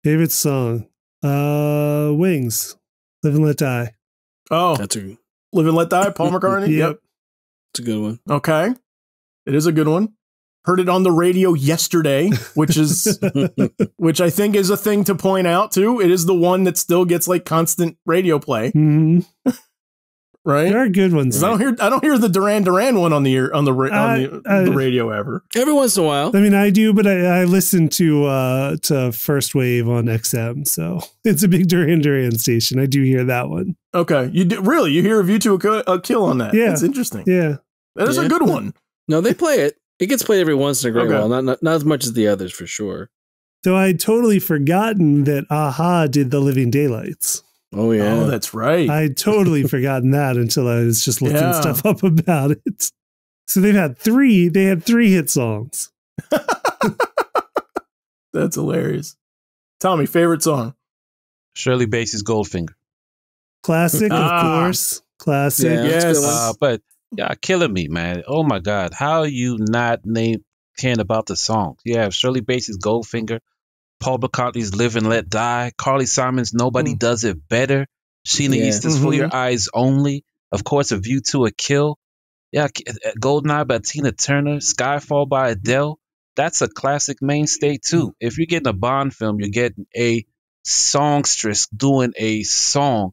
Favorite song? Wings. Live and Let Die. Oh, That's a Live and Let Die, Paul McCartney? Yep. It's a good one. Okay. It is a good one. Heard it on the radio yesterday, which I think is a thing to point out too. It is the one that still gets like constant radio play. Mm-hmm. Right? There are good ones. I don't hear the Duran Duran one on the radio ever. Every once in a while. I mean, I do, but I listen to First Wave on XM, so it's a big Duran Duran station. I do hear that one. Okay, you do, really? You hear a View to a Kill on that? Yeah, that's interesting. Yeah, that is a good one. No, they play it. It gets played every once in a great while. Not as much as the others, for sure. So I'd totally forgotten that Aha did The Living Daylights. Oh, yeah. Oh, that's right. I'd totally forgotten that until I was just looking stuff up about it. So they had three hit songs. That's hilarious. Tommy, favorite song? Shirley Bassey's Goldfinger. Classic, of course. Classic. Yeah, yes. But yeah, killing me, man. Oh my God. How are you not caring about the songs? You have Shirley Bassey's Goldfinger, Paul McCartney's Live and Let Die, Carly Simon's Nobody Does It Better, Sheena Easton's For Your Eyes Only, of course, A View to a Kill. Yeah, Goldeneye by Tina Turner, Skyfall by Adele. That's a classic mainstay too. If you're getting a Bond film, you're getting a songstress doing a song,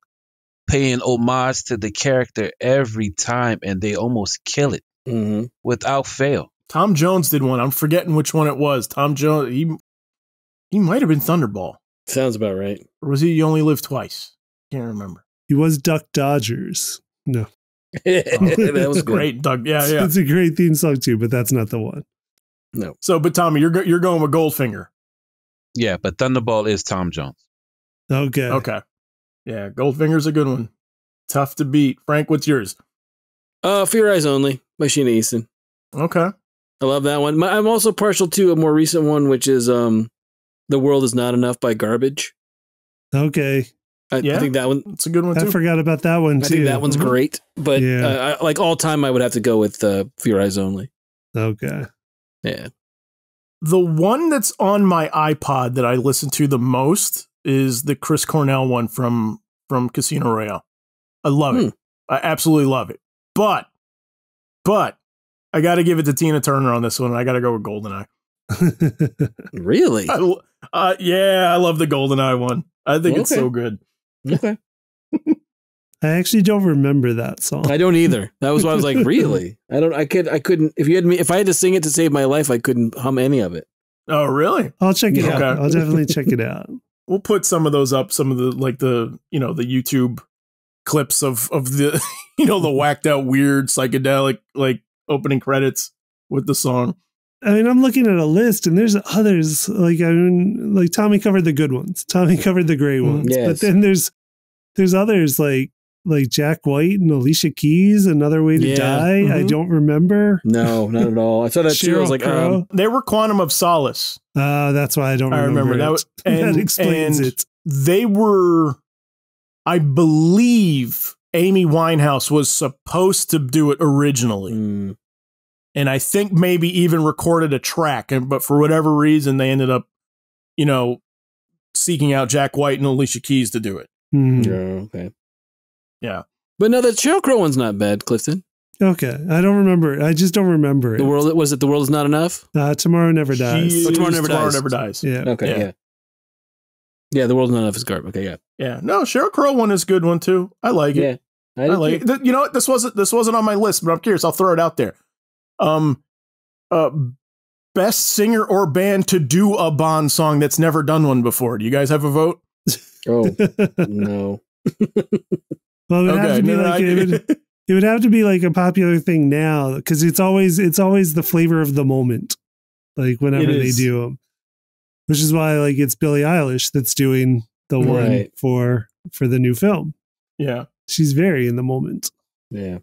paying homage to the character every time, and they almost kill it without fail. Tom Jones did one. I'm forgetting which one it was. Tom Jones, he might have been Thunderball. Sounds about right. Or was he You Only Live Twice? Can't remember. He was Duck Dodgers. No. That was great, Doug. Yeah. It's a great theme song too, but that's not the one. No. So, but Tommy, you're going with Goldfinger. Yeah, but Thunderball is Tom Jones. Okay. Yeah, Goldfinger's a good one. Tough to beat. Frank, what's yours? For Your Eyes Only by Sheena Easton. Okay. I love that one. I'm also partial to a more recent one, which is The World Is Not Enough by Garbage. Okay. I think that one. It's a good one too. I forgot about that one too. I think that one's great. But like all time, I would have to go with For Your Eyes Only. Okay. Yeah. The one that's on my iPod that I listen to the most is the Chris Cornell one from Casino Royale. I love it. I absolutely love it. But I got to give it to Tina Turner on this one. I got to go with Goldeneye. Really? I love the Goldeneye one. I think it's so good. Okay. I actually don't remember that song. I don't either. That was why I was like, really? I couldn't, if I had to sing it to save my life, I couldn't hum any of it. Oh, really? I'll check it out. I'll definitely check it out. We'll put some of those up, some of the the YouTube clips of the the whacked out weird psychedelic like opening credits with the song. I mean, I'm looking at a list and there's others like Tommy covered the good ones. Tommy covered the great ones. Yes. But then there's others like Jack White and Alicia Keys, Another Way to Die. I don't remember. No, not at all. I saw that too. I was like, they were Quantum of Solace. That's why I don't remember. That explains it. They were, I believe, Amy Winehouse was supposed to do it originally. And I think maybe even recorded a track, but for whatever reason, they ended up, seeking out Jack White and Alicia Keys to do it. Okay. Yeah. But no, the Sheryl Crow one's not bad, Clifton. Okay. I don't remember. I just don't remember it. The World Is Not Enough? Tomorrow Never Dies. Tomorrow Never Dies. Yeah. Okay, yeah. Yeah, The World Is Not Enough is garbage. Okay, yeah. Yeah. No, Sheryl Crow one is a good one too. I like it. Yeah. I like it. You know what? This wasn't on my list, but I'm curious. I'll throw it out there. Best singer or band to do a Bond song that's never done one before. Do you guys have a vote? Oh, no. Well, it has to be It would have to be like a popular thing now because it's always the flavor of the moment, like whenever they do them, which is why like it's Billie Eilish that's doing the one for the new film. Yeah, she's very in the moment. Yeah,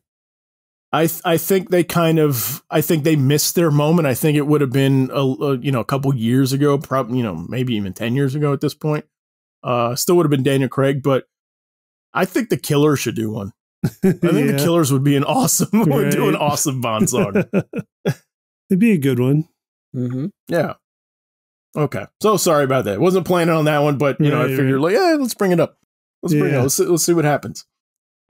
I think they missed their moment. I think it would have been a couple years ago, probably maybe even 10 years ago at this point. Still would have been Daniel Craig, but I think the Killers should do one. I think the Killers would be an awesome, would do an awesome Bond song. It'd be a good one. Mm-hmm. Yeah. Okay. So sorry about that. Wasn't planning on that one, but I figured let's bring it up. Let's bring it up. Let's see what happens.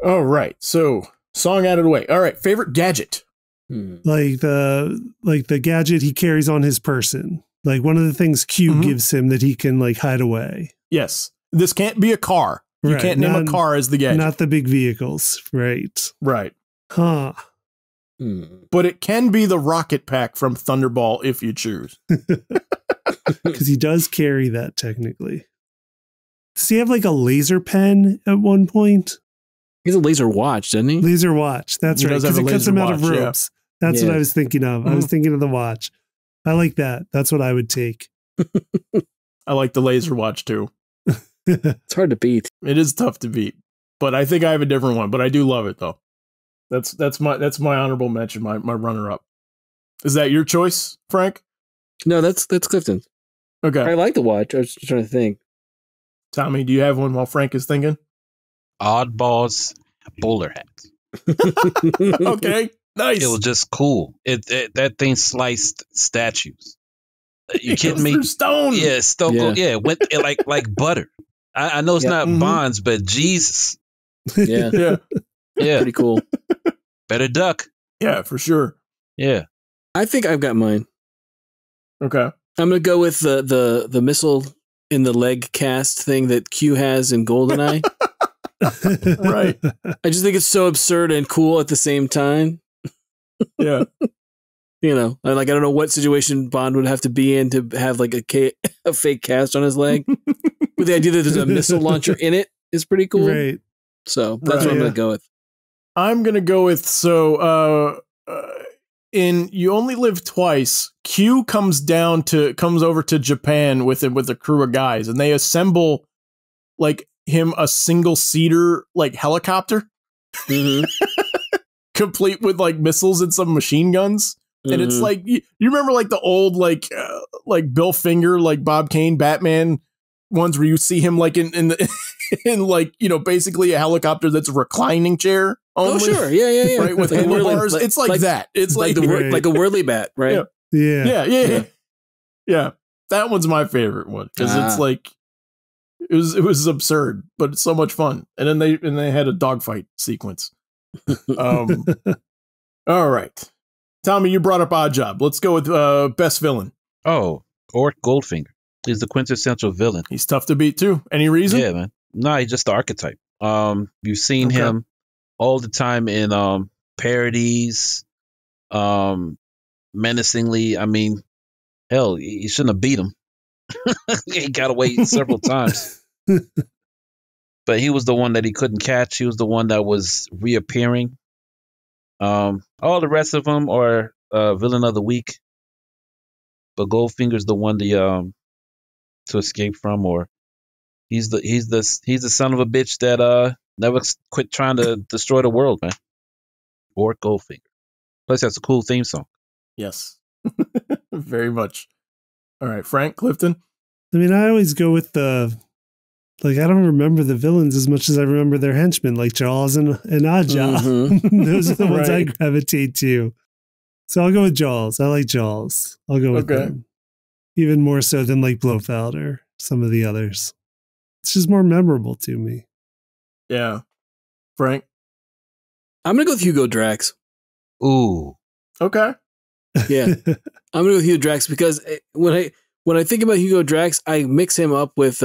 All right. So song out of the way. All right. Favorite gadget. Like the gadget he carries on his person. Like one of the things Q gives him that he can like hide away. Yes. This can't be a car. You can't name a car as the gadget. Not the big vehicles. Right. Right. Huh. But it can be the rocket pack from Thunderball if you choose. Because he does carry that technically. Does he have like a laser pen at one point? He's a laser watch, doesn't he? Laser watch. That's right. Because it cuts him out of ropes. Yeah. That's what I was thinking of. I was thinking of the watch. I like that. That's what I would take. I like the laser watch too. It's hard to beat. It is tough to beat, but I think I have a different one. But I do love it though. That's my honorable mention. My runner up. Is that your choice, Frank? No, that's Clifton. Okay. I like the watch. I was just trying to think. Tommy, do you have one while Frank is thinking? Oddballs bowler hat. Okay, nice. It was just cool. That thing sliced statues. You kidding me? Stone. Yeah, Stone. Yeah, went like butter. I know it's not Bonds, but Jesus. Yeah. Yeah. Pretty cool. Better duck. Yeah, for sure. Yeah. I think I've got mine. Okay. I'm gonna go with the missile in the leg cast thing that Q has in GoldenEye. Right. I just think it's so absurd and cool at the same time. Yeah. I don't know what situation Bond would have to be in to have like a fake cast on his leg. But the idea that there's a missile launcher in it is pretty cool. Right. So that's what I'm going to go with. I'm going to go with, in You Only Live Twice, Q comes over to Japan with a crew of guys, and they assemble like him a single seater like helicopter, complete with like missiles and some machine guns. And it's like you remember like the old like Bill Finger, like Bob Kane Batman ones where you see him like in like basically a helicopter that's a reclining chair only. Oh sure, yeah. Right, with like bars. It's like that. It's like like a whirly bat, right? Yeah. That one's my favorite one because it's like it was absurd, but it's so much fun. And then they had a dogfight sequence. All right. Tommy, you brought up Oddjob. Let's go with best villain. Oh, Ort Goldfinger. He's the quintessential villain. He's tough to beat too. Any reason? Yeah, man. No, he's just the archetype. You've seen him all the time in parodies, menacingly. I mean, hell, he shouldn't have beat him. He got away several times. But he was the one that he couldn't catch. He was the one that was reappearing. All the rest of them are villain of the week, but Goldfinger's the one to escape from, or he's the son of a bitch that never quit trying to destroy the world, man. Or Goldfinger. Plus, that's a cool theme song. Yes, very much. All right, Frank Clifton. I mean, I always go with I don't remember the villains as much as I remember their henchmen, like Jaws and Oddjob. Those are the ones I gravitate to. So I'll go with Jaws. I like Jaws. I'll go with them. Even more so than like Blofeld or some of the others. It's just more memorable to me. Yeah. Frank? I'm going to go with Hugo Drax. Ooh. Okay. Yeah. I'm going to go with Hugo Drax because when I think about Hugo Drax, I mix him up with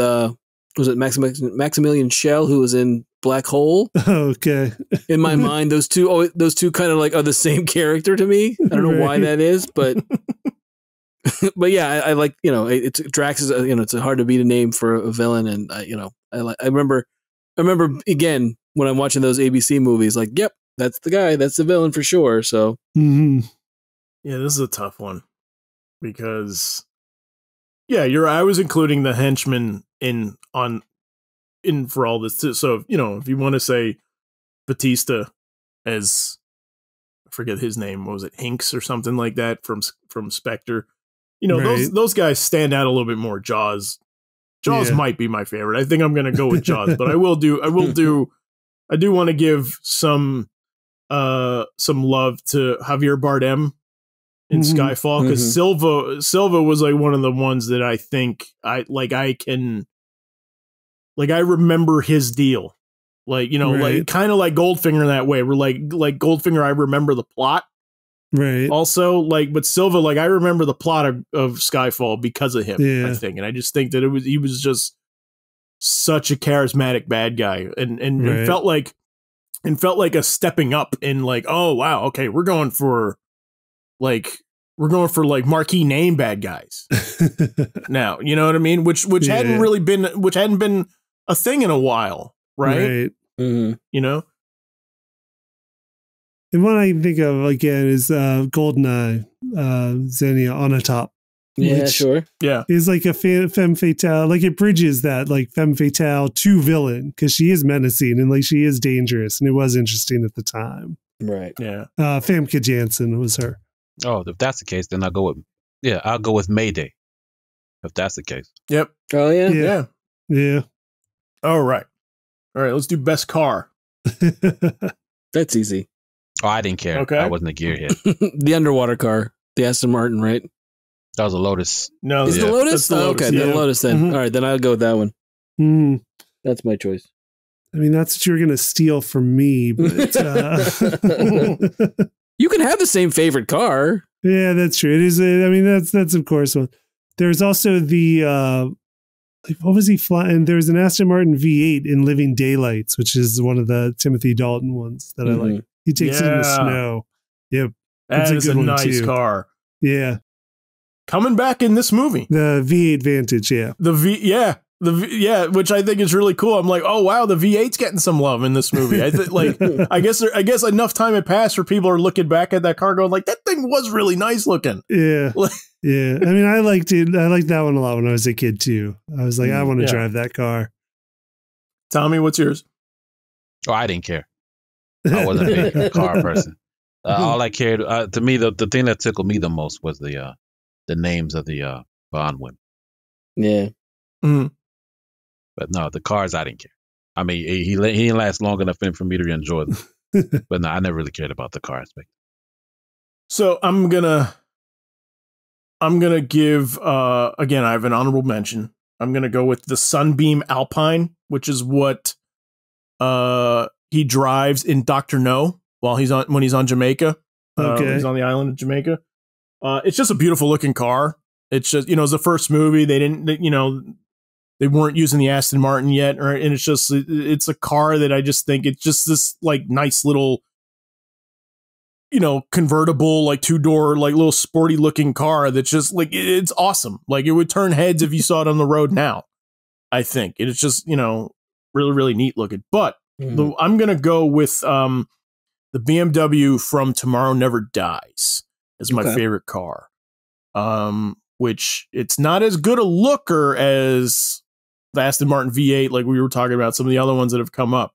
was it Maximilian Schell, who was in Black Hole? Okay. In my mind, those two kind of like are the same character to me. I don't know why that is, but but yeah, I like it's Drax is it's a hard to beat a name for a villain, and I remember again when I'm watching those ABC movies, like yep, that's the guy, that's the villain for sure. So Mm-hmm. Yeah, this is a tough one because, yeah, I was including the henchman in for all this too. So if you want to say Batista as, I forget his name, what was it, Hinks or something like that from Spectre. Right. Those guys stand out a little bit more. Jaws might be my favorite. I think I'm going to go with Jaws, but I do want to give some love to Javier Bardem in Skyfall, because Silva was like one of the ones that I think I remember his deal. Like, like kind of like Goldfinger in that way. We're like Goldfinger, I remember the plot. Right. Also, but Silva, I remember the plot of Skyfall because of him, I think. And I just think that he was just such a charismatic bad guy, and it felt like a stepping up in oh wow, okay, we're going for marquee name bad guys now, you know what I mean? Which hadn't been a thing in a while, right? And one I can think of again is GoldenEye, Xenia on a top. Yeah, sure. Yeah. Is like a femme fatale, it bridges that femme fatale to villain, because she is menacing and she is dangerous, and it was interesting at the time. Right. Yeah. Famke Janssen was her. Oh, if that's the case, then I'll go with Mayday. If that's the case. Yep. Oh yeah. Yeah. Yeah. All right. Let's do best car. That's easy. Oh, I didn't care. Okay. I wasn't a gearhead. The underwater car, the Aston Martin, right? That was a Lotus. No, is the Lotus? That's the Lotus. Okay, the Lotus then. Mm-hmm. All right, then I'll go with that one. Mm. That's my choice. I mean, that's what you're going to steal from me, but you can have the same favorite car. Yeah, that's true. It is. That's of course one. There's also the what was he flying? There's an Aston Martin V8 in Living Daylights, which is one of the Timothy Dalton ones that I like. He takes it in the snow. Yep, that is a nice car. Yeah, coming back in this movie, the V8 Vantage. Yeah, which I think is really cool. I'm like, oh wow, the V8's getting some love in this movie. I guess enough time had passed where people are looking back at that car going that thing was really nice looking. Yeah. Yeah. I mean, I liked it. I liked that one a lot when I was a kid too. I was like, I want to drive that car. Tommy, what's yours? Oh, I didn't care. I wasn't a big car person. All I cared, to me, the thing that tickled me the most was the names of the Bond women. Yeah. Mm-hmm. But no, the cars, I didn't care. I mean, he didn't last long enough for me to enjoy them. But no, I never really cared about the car aspect. So I'm gonna give again, I have an honorable mention. I'm gonna go with the Sunbeam Alpine, which is what he drives in Dr. No when he's on Jamaica. Okay. He's on the island of Jamaica. It's just a beautiful looking car. It's just, it's the first movie. They weren't using the Aston Martin yet, right? And it's a car that I just think it's just this nice little, convertible, 2-door, little sporty looking car that's just it's awesome. It would turn heads if you saw it on the road now, I think. And it's just, really, really neat looking. But I'm going to go with the BMW from Tomorrow Never Dies as my favorite car. Which it's not as good a looker as the Aston Martin V8, like we were talking about, some of the other ones that have come up.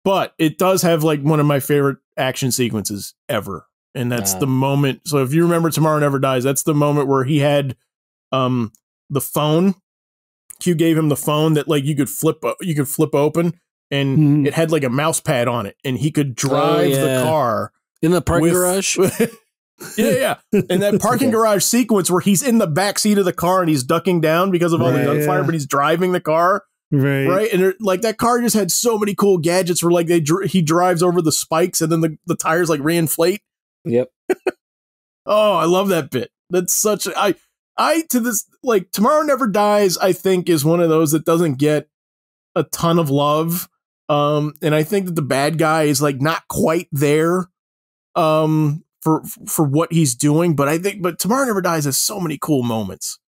But it does have one of my favorite action sequences ever. And that's the moment. So if you remember Tomorrow Never Dies, that's the moment where he had the phone. Q gave him the phone that you could flip open, and it had a mouse pad on it, and he could drive the car in the parking garage. Yeah. And that parking garage sequence where he's in the back seat of the car and he's ducking down because of all the gunfire, but he's driving the car. Right. And that car just had so many cool gadgets where he drives over the spikes and then the tires reinflate. Yep. Oh, I love that bit. That's such Tomorrow Never Dies, I think, is one of those that doesn't get a ton of love. And I think that the bad guy is not quite there. For what he's doing, but Tomorrow Never Dies has so many cool moments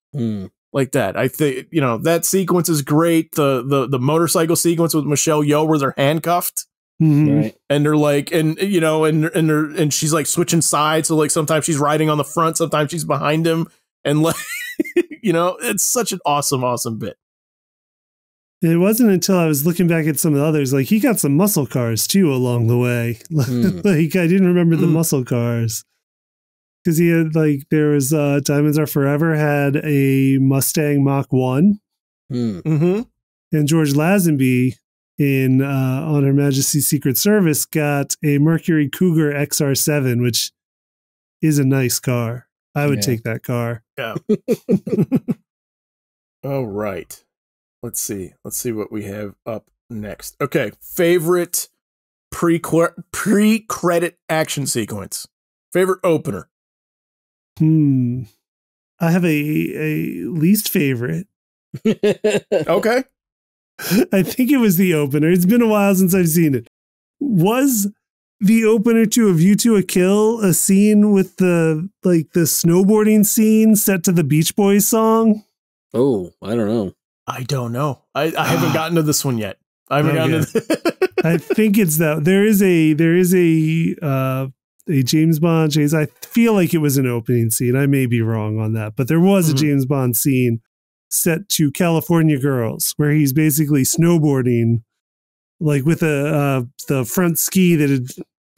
like that. I think that sequence is great. The motorcycle sequence with Michelle Yeoh where they're handcuffed. Right. And they're like, and you know, and she's like switching sides. So like sometimes she's riding on the front, sometimes she's behind him, and like, you know, it's such an awesome bit. It wasn't until I was looking back at some of the others, like he got some muscle cars too along the way. Like I didn't remember the muscle cars because he had like there was Diamonds Are Forever had a Mustang Mach 1, and George Lazenby in On Her Majesty's Secret Service got a Mercury Cougar XR7, which is a nice car. I would take that car. Yeah. All right. Let's see what we have up next. Okay, favorite pre-credit action sequence. Favorite opener. I have a least favorite. Okay. I think it was the opener. It's been a while since I've seen it. Was the opener to A View to a Kill a scene with the snowboarding scene set to the Beach Boys song? Oh, I don't know. I don't know. I haven't gotten to this one yet. I haven't gotten to I think it's that. There is a James Bond chase. I feel like it was an opening scene. I may be wrong on that, but there was a James Bond scene set to California Girls where he's basically snowboarding like with the front ski that had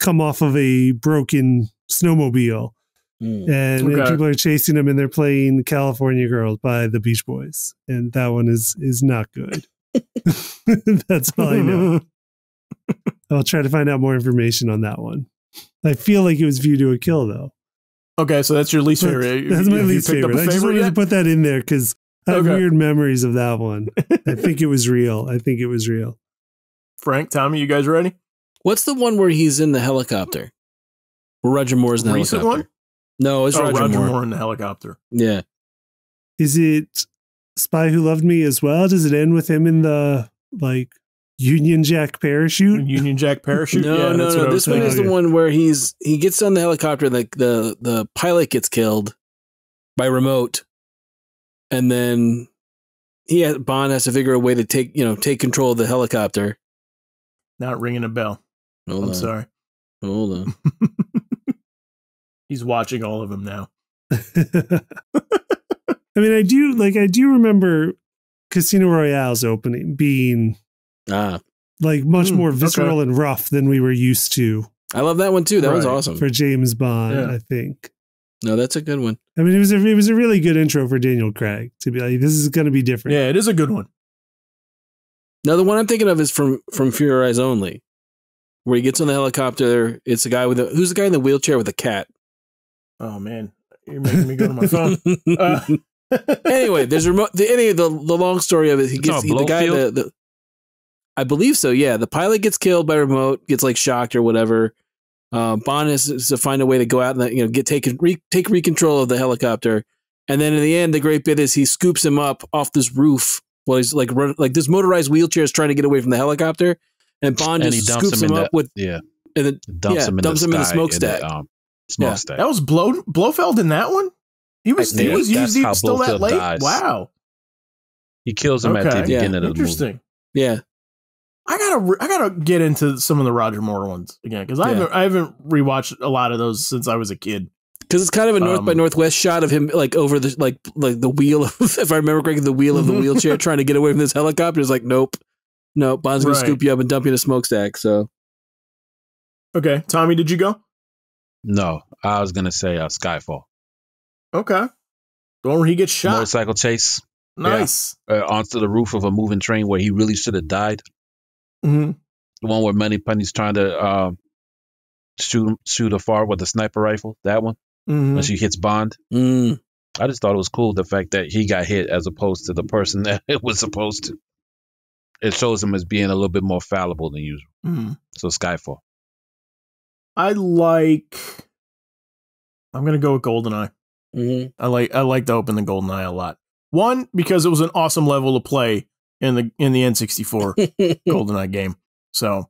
come off of a broken snowmobile. And people are chasing him and they're playing California Girls by the Beach Boys. And that one is not good. That's all I know. I'll try to find out more information on that one. I feel like it was View to a Kill though. Okay, so that's your least favorite. That's my least favorite. I just wanted to put that in there because I have weird memories of that one. I think it was real. Frank, Tommy, you guys ready? What's the one where he's in the helicopter? Where Roger Moore's in the Recent helicopter? One? No, it's Roger Moore. Moore in the helicopter. Yeah. Is it Spy Who Loved Me as well? Does it end with him in the like Union Jack parachute? Union Jack parachute? No. This one is the one where he gets on the helicopter, like the pilot gets killed by remote, and then Bond has to figure a way to take control of the helicopter. Not ringing a bell. I'm sorry. Hold on. He's watching all of them now. I mean, I do remember Casino Royale's opening being like much more visceral and rough than we were used to. I love that one too. That was awesome for James Bond. I think. No, that's a good one. I mean, it was a really good intro for Daniel Craig to be like, this is going to be different. Yeah, it is a good one. Now, the one I'm thinking of is from For Your Eyes Only, where he gets on the helicopter. It's a guy who's the guy in the wheelchair with a cat. Oh man, you're making me go to my phone. Anyway, there's the long story of it. He gets the guy. I believe so. Yeah, the pilot gets killed by remote, gets like shocked or whatever. Bond has to find a way to go out and take control of the helicopter, and then in the end, the great bit is he scoops him up off this roof while he's like this motorized wheelchair is trying to get away from the helicopter, and Bond just scoops him up and then dumps him in the smokestack. That was Blofeld in that one. He was still that late. Dies. Wow. He kills him at the beginning of the movie. Interesting. Yeah. I gotta get into some of the Roger Moore ones again because I haven't rewatched a lot of those since I was a kid. Because it's kind of a north by northwest shot of him like over the like the wheel of, if I remember correctly, the wheel of the wheelchair trying to get away from this helicopter. It's like nope, Bond's gonna scoop you up and dump you in a smokestack. So okay, Tommy, did you go? No, I was gonna say Skyfall. Okay, the one where he gets shot. Motorcycle chase. Nice. Onto the roof of a moving train where he really should have died. Mm-hmm. The one where Money Penny's trying to shoot afar with a sniper rifle. That one. Mm-hmm. When she hits Bond. I just thought it was cool the fact that he got hit as opposed to the person that it was supposed to. It shows him as being a little bit more fallible than usual. Mm-hmm. So Skyfall. I'm gonna go with GoldenEye. Mm-hmm. I like to open the GoldenEye a lot. One, because it was an awesome level to play in the N64 GoldenEye game. So,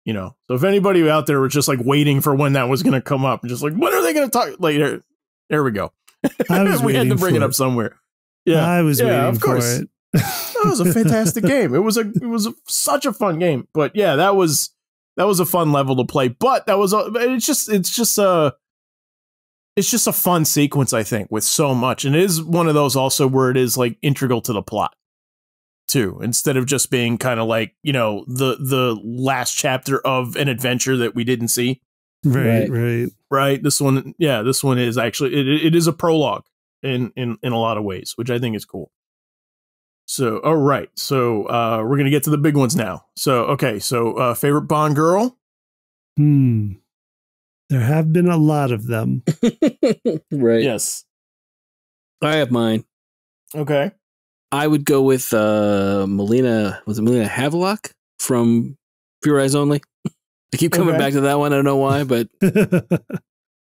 so if anybody out there was just like waiting for when that was going to come up, and just like, when are they going to talk later? There we go. We had to bring it up somewhere. Yeah, I was waiting for it. That was a fantastic game. It was such a fun game. But yeah, that was That was a fun level to play, but it's just a fun sequence, I think, with so much. And it is one of those also where it is like integral to the plot too, instead of just being kind of like, the last chapter of an adventure that we didn't see. Right. This one is actually, it is a prologue in a lot of ways, which I think is cool. So, all right. So, we're going to get to the big ones now. So, okay. So, favorite Bond girl? There have been a lot of them. Right. Yes. I have mine. Okay. I would go with Melina. Was it Melina Havelock from Pure Eyes Only? I keep coming back to that one. I don't know why, but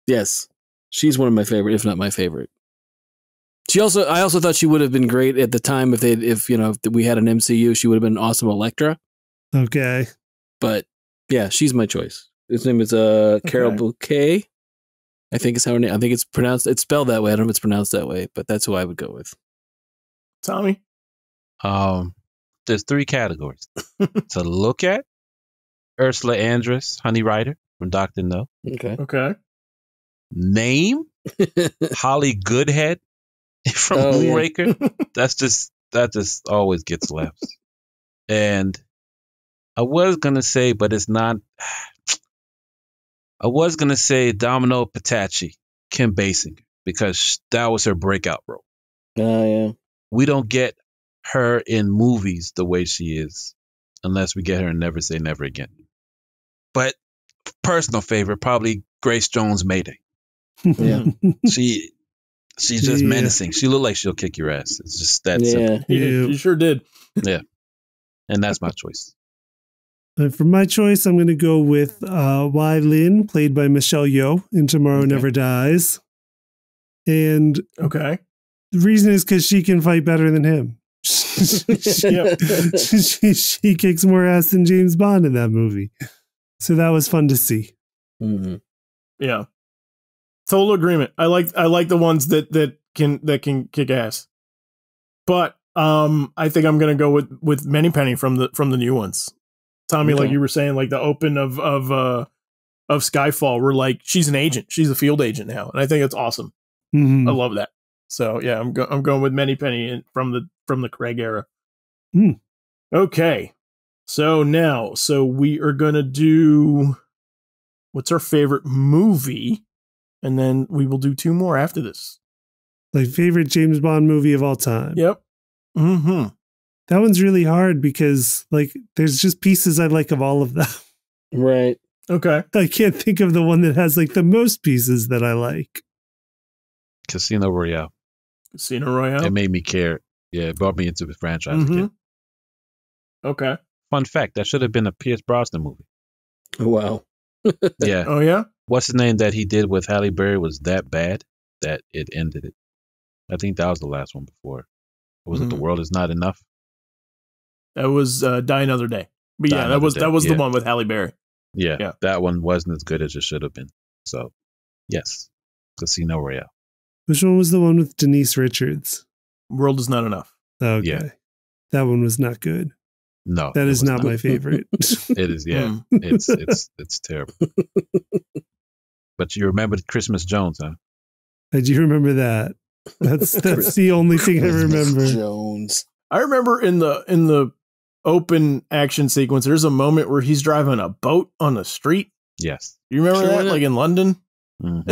yes, she's one of my favorite, if not my favorite. I also thought she would have been great at the time if we had an MCU. She would have been an awesome Elektra. Okay. But yeah, she's my choice. His name is Carol Bouquet. I think is how her name. I think it's pronounced. It's spelled that way. I don't know if it's pronounced that way, but that's who I would go with. Tommy. There's 3 categories to look at. Ursula Andress, Honey Rider from Dr. No. Okay. Name Holly Goodhead from Moonraker. That just always gets laughs. And I was gonna say, but it's not. I was gonna say Domino Patacci, Kim Basinger, because that was her breakout role. Oh yeah. We don't get her in movies the way she is, unless we get her in Never Say Never Again. But personal favorite, probably Grace Jones Mayday. Yeah. She's just menacing. She looked like she'll kick your ass. It's just that simple. Yeah, she sure did. Yeah. And that's my choice. For my choice, I'm going to go with Wai Lin, played by Michelle Yeoh in Tomorrow Never Dies. And the reason is because she can fight better than him. She kicks more ass than James Bond in that movie. So that was fun to see. Mm-hmm. Yeah. Total agreement. I like the ones that can kick ass. But I think I'm gonna go with Moneypenny from the new ones. Tommy, like you were saying, like the open of Skyfall, we're like, she's an agent. She's a field agent now. And I think it's awesome. Mm-hmm. I love that. So yeah, I'm going with Moneypenny from the Craig era. Okay. So we are gonna do what's our favorite movie, and then we will do 2 more after this. Like favorite James Bond movie of all time. Yep. Mm-hmm. That one's really hard because like there's just pieces I like of all of them. Right. Okay. I can't think of the one that has like the most pieces that I like. Casino Royale. Casino Royale. It made me care. Yeah, it brought me into the franchise again. Okay. Fun fact, that should have been a Pierce Brosnan movie. Wow. Yeah. Oh, yeah? What's the name that he did with Halle Berry was that bad that it ended it. I think that was the last one before. Or was it The World Is Not Enough? That was Die Another Day. But Die yeah, Another that was Day. the one with Halle Berry. Yeah, that one wasn't as good as it should have been. So, yes, Casino Royale. Which one was the one with Denise Richards? World Is Not Enough. Okay. Yeah. That one was not good. No. That is not my favorite. It is, yeah. It's terrible. But you remember Christmas Jones, huh? I do remember that. That's the only thing I remember. Jones. I remember in the open action sequence, there's a moment where he's driving a boat on the street. Yes. You remember that? Like in London? Mm-hmm.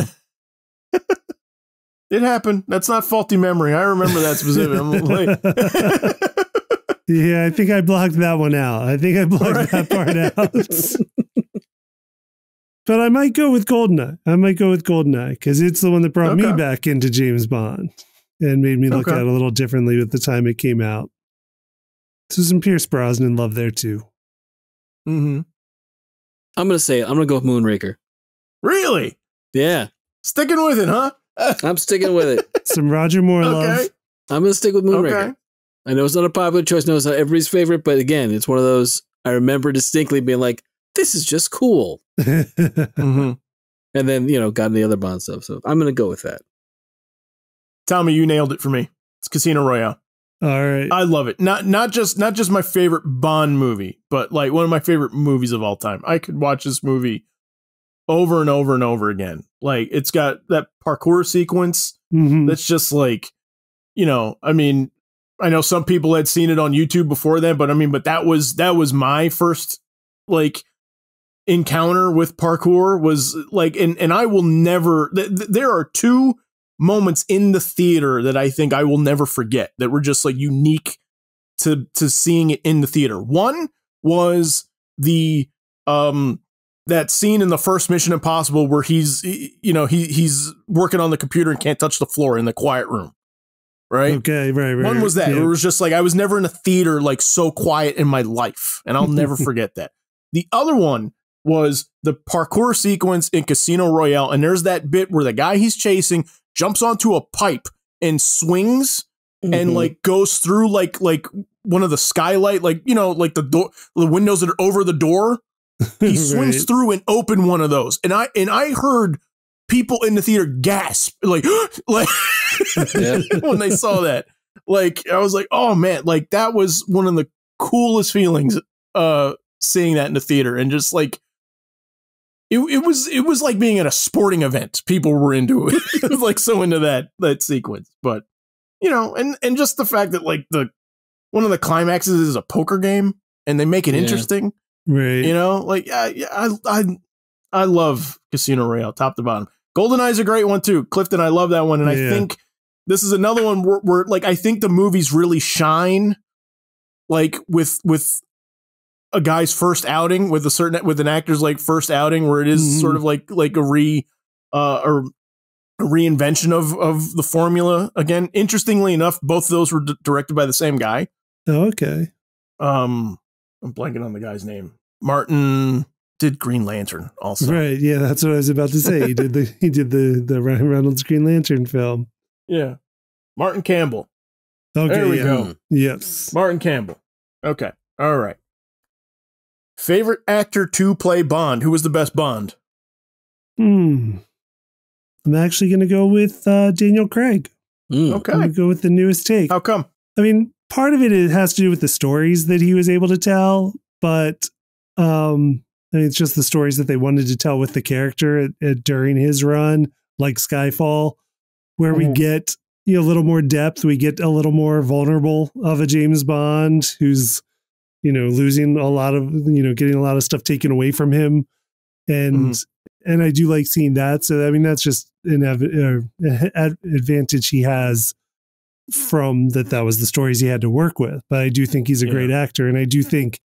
It happened. That's not faulty memory. I remember that specifically. Yeah, I think I blocked that one out. That part out. But I might go with Goldeneye because it's the one that brought me back into James Bond and made me look at it a little differently with the time it came out. So some Pierce Brosnan love there too. Mm-hmm. I'm going to go with Moonraker. Really? Yeah. Sticking with it, huh? I'm sticking with it. Some Roger Moore love. I'm going to stick with Moonraker. Okay. I know it's not a popular choice. I know it's not everybody's favorite, but again, it's one of those I remember distinctly being like, this is just cool. Mm-hmm. And then, got in the other Bond stuff. So I'm going to go with that. Tommy, you nailed it for me. It's Casino Royale. All right. I love it. Not just my favorite Bond movie, but like one of my favorite movies of all time. I could watch this movie over and over and over again. Like it's got that parkour sequence that's just like, you know, I mean, I know some people had seen it on YouTube before then, but that was my first like encounter with parkour was like, and I will never, there are two moments in the theater that I think I will never forget that were just like unique to seeing it in the theater. One was the that scene in the first Mission Impossible where he's working on the computer and can't touch the floor in the quiet room. Right. Okay. Right. One was that. Yeah. It was just like I was never in a theater like so quiet in my life, and I'll never forget that. The other one was the parkour sequence in Casino Royale, and there's that bit where the guy he's chasing jumps onto a pipe and swings and like goes through like one of the skylight, like, you know, like the door, the windows that are over the door. He swings through and open one of those. And I heard people in the theater gasp like when they saw that. Like I was like, oh man, like that was one of the coolest feelings seeing that in the theater. And just like it was like being at a sporting event. People were into it. It was like so into that sequence. But you know, and just the fact that like one of the climaxes is a poker game and they make it interesting. Right. You know, like I love Casino Royale top to bottom. GoldenEye's a great one too. Clifton, I love that one. And I think this is another one where like I think the movies really shine like with a guy's first outing, with an actor's like first outing, where it is sort of like a reinvention of the formula again. Interestingly enough, both of those were directed by the same guy. Oh, okay. I'm blanking on the guy's name. Martin did Green Lantern also. Right. Yeah, that's what I was about to say. He did the Ryan Reynolds Green Lantern film. Yeah. Martin Campbell. Okay. There we go. Yes. Martin Campbell. Okay. All right. Favorite actor to play Bond. Who was the best Bond? I'm actually going to go with Daniel Craig. Okay. I'm going to go with the newest take. How come? I mean, part of it has to do with the stories that he was able to tell, but I mean, it's just the stories that they wanted to tell with the character during his run, like Skyfall, where we get a little more depth. We get a little more vulnerable of a James Bond who's, losing a lot of, getting a lot of stuff taken away from him. And I do like seeing that. So, I mean, that's just an advantage he has from that was the stories he had to work with. But I do think he's a great actor. And I do think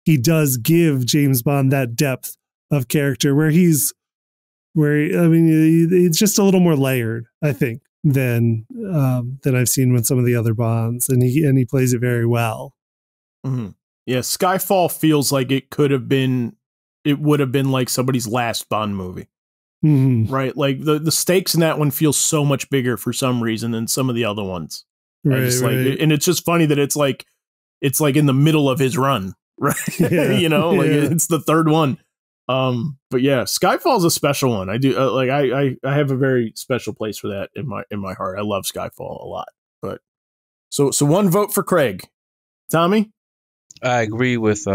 he does give James Bond that depth of character where it's just a little more layered, I think, than I've seen with some of the other Bonds. And he plays it very well. Mm-hmm. Yeah. Skyfall feels like it would have been like somebody's last Bond movie. Right. Like the stakes in that one feel so much bigger for some reason than some of the other ones. Right. And it's just funny that it's like in the middle of his run. Right. Yeah. It's the third one. But yeah, Skyfall's a special one. I do I have a very special place for that in my heart. I love Skyfall a lot. But so one vote for Craig. Tommy? I agree with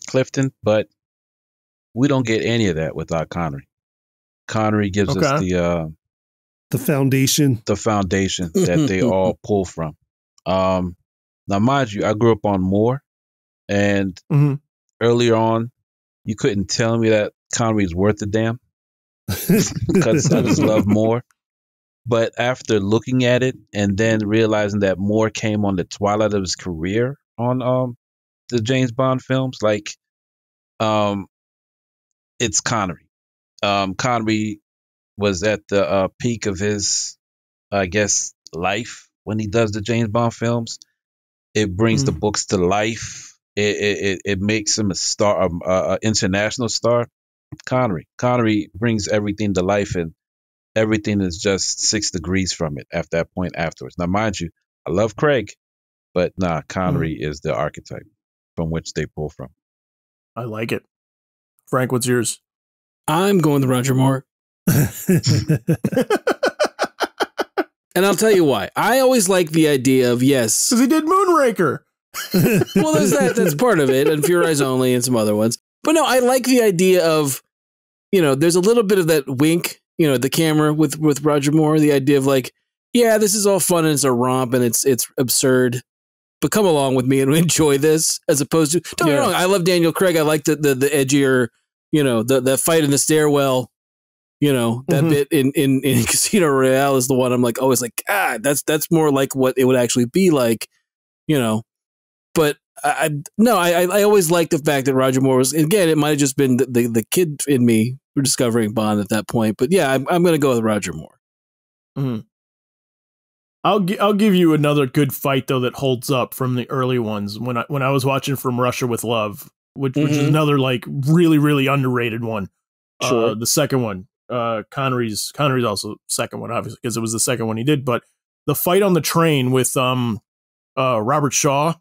Clifton, but we don't get any of that without Connery. Connery gives us the foundation. The foundation that they all pull from. Now, mind you, I grew up on Moore, and earlier on, you couldn't tell me that Connery's worth a damn because I just love Moore. But after looking at it and then realizing that Moore came on the twilight of his career on the James Bond films, like it's Connery. Connery was at the peak of his, I guess, life when he does the James Bond films. It brings the books to life. It makes him a star, an international star. Connery brings everything to life, and everything is just 6 degrees from it at that point afterwards. Now, mind you, I love Craig, but Connery is the archetype from which they pull from. I like it. Frank, what's yours? I'm going with Roger Moore. And I'll tell you why. I always like the idea of, yes. Because he did Moonraker. Well, there's that. That's part of it. And Pure Eyes Only and some other ones. But no, I like the idea of, there's a little bit of that wink, the camera with Roger Moore. The idea of like, yeah, this is all fun and it's a romp and it's absurd. But come along with me and enjoy this, as opposed to, don't get me wrong, I love Daniel Craig. I like the edgier, the fight in the stairwell. That bit in Casino Royale is the one I'm like always like, God, that's more like what it would actually be like, But I always liked the fact that Roger Moore was, again, it might have just been the kid in me discovering Bond at that point. But yeah, I'm going to go with Roger Moore. Mm-hmm. I'll give you another good fight though that holds up from the early ones when I was watching From Russia with Love, which is another like really really underrated one. Sure. The second one. Connery's also second one, obviously, because it was the second one he did. But the fight on the train with Robert Shaw.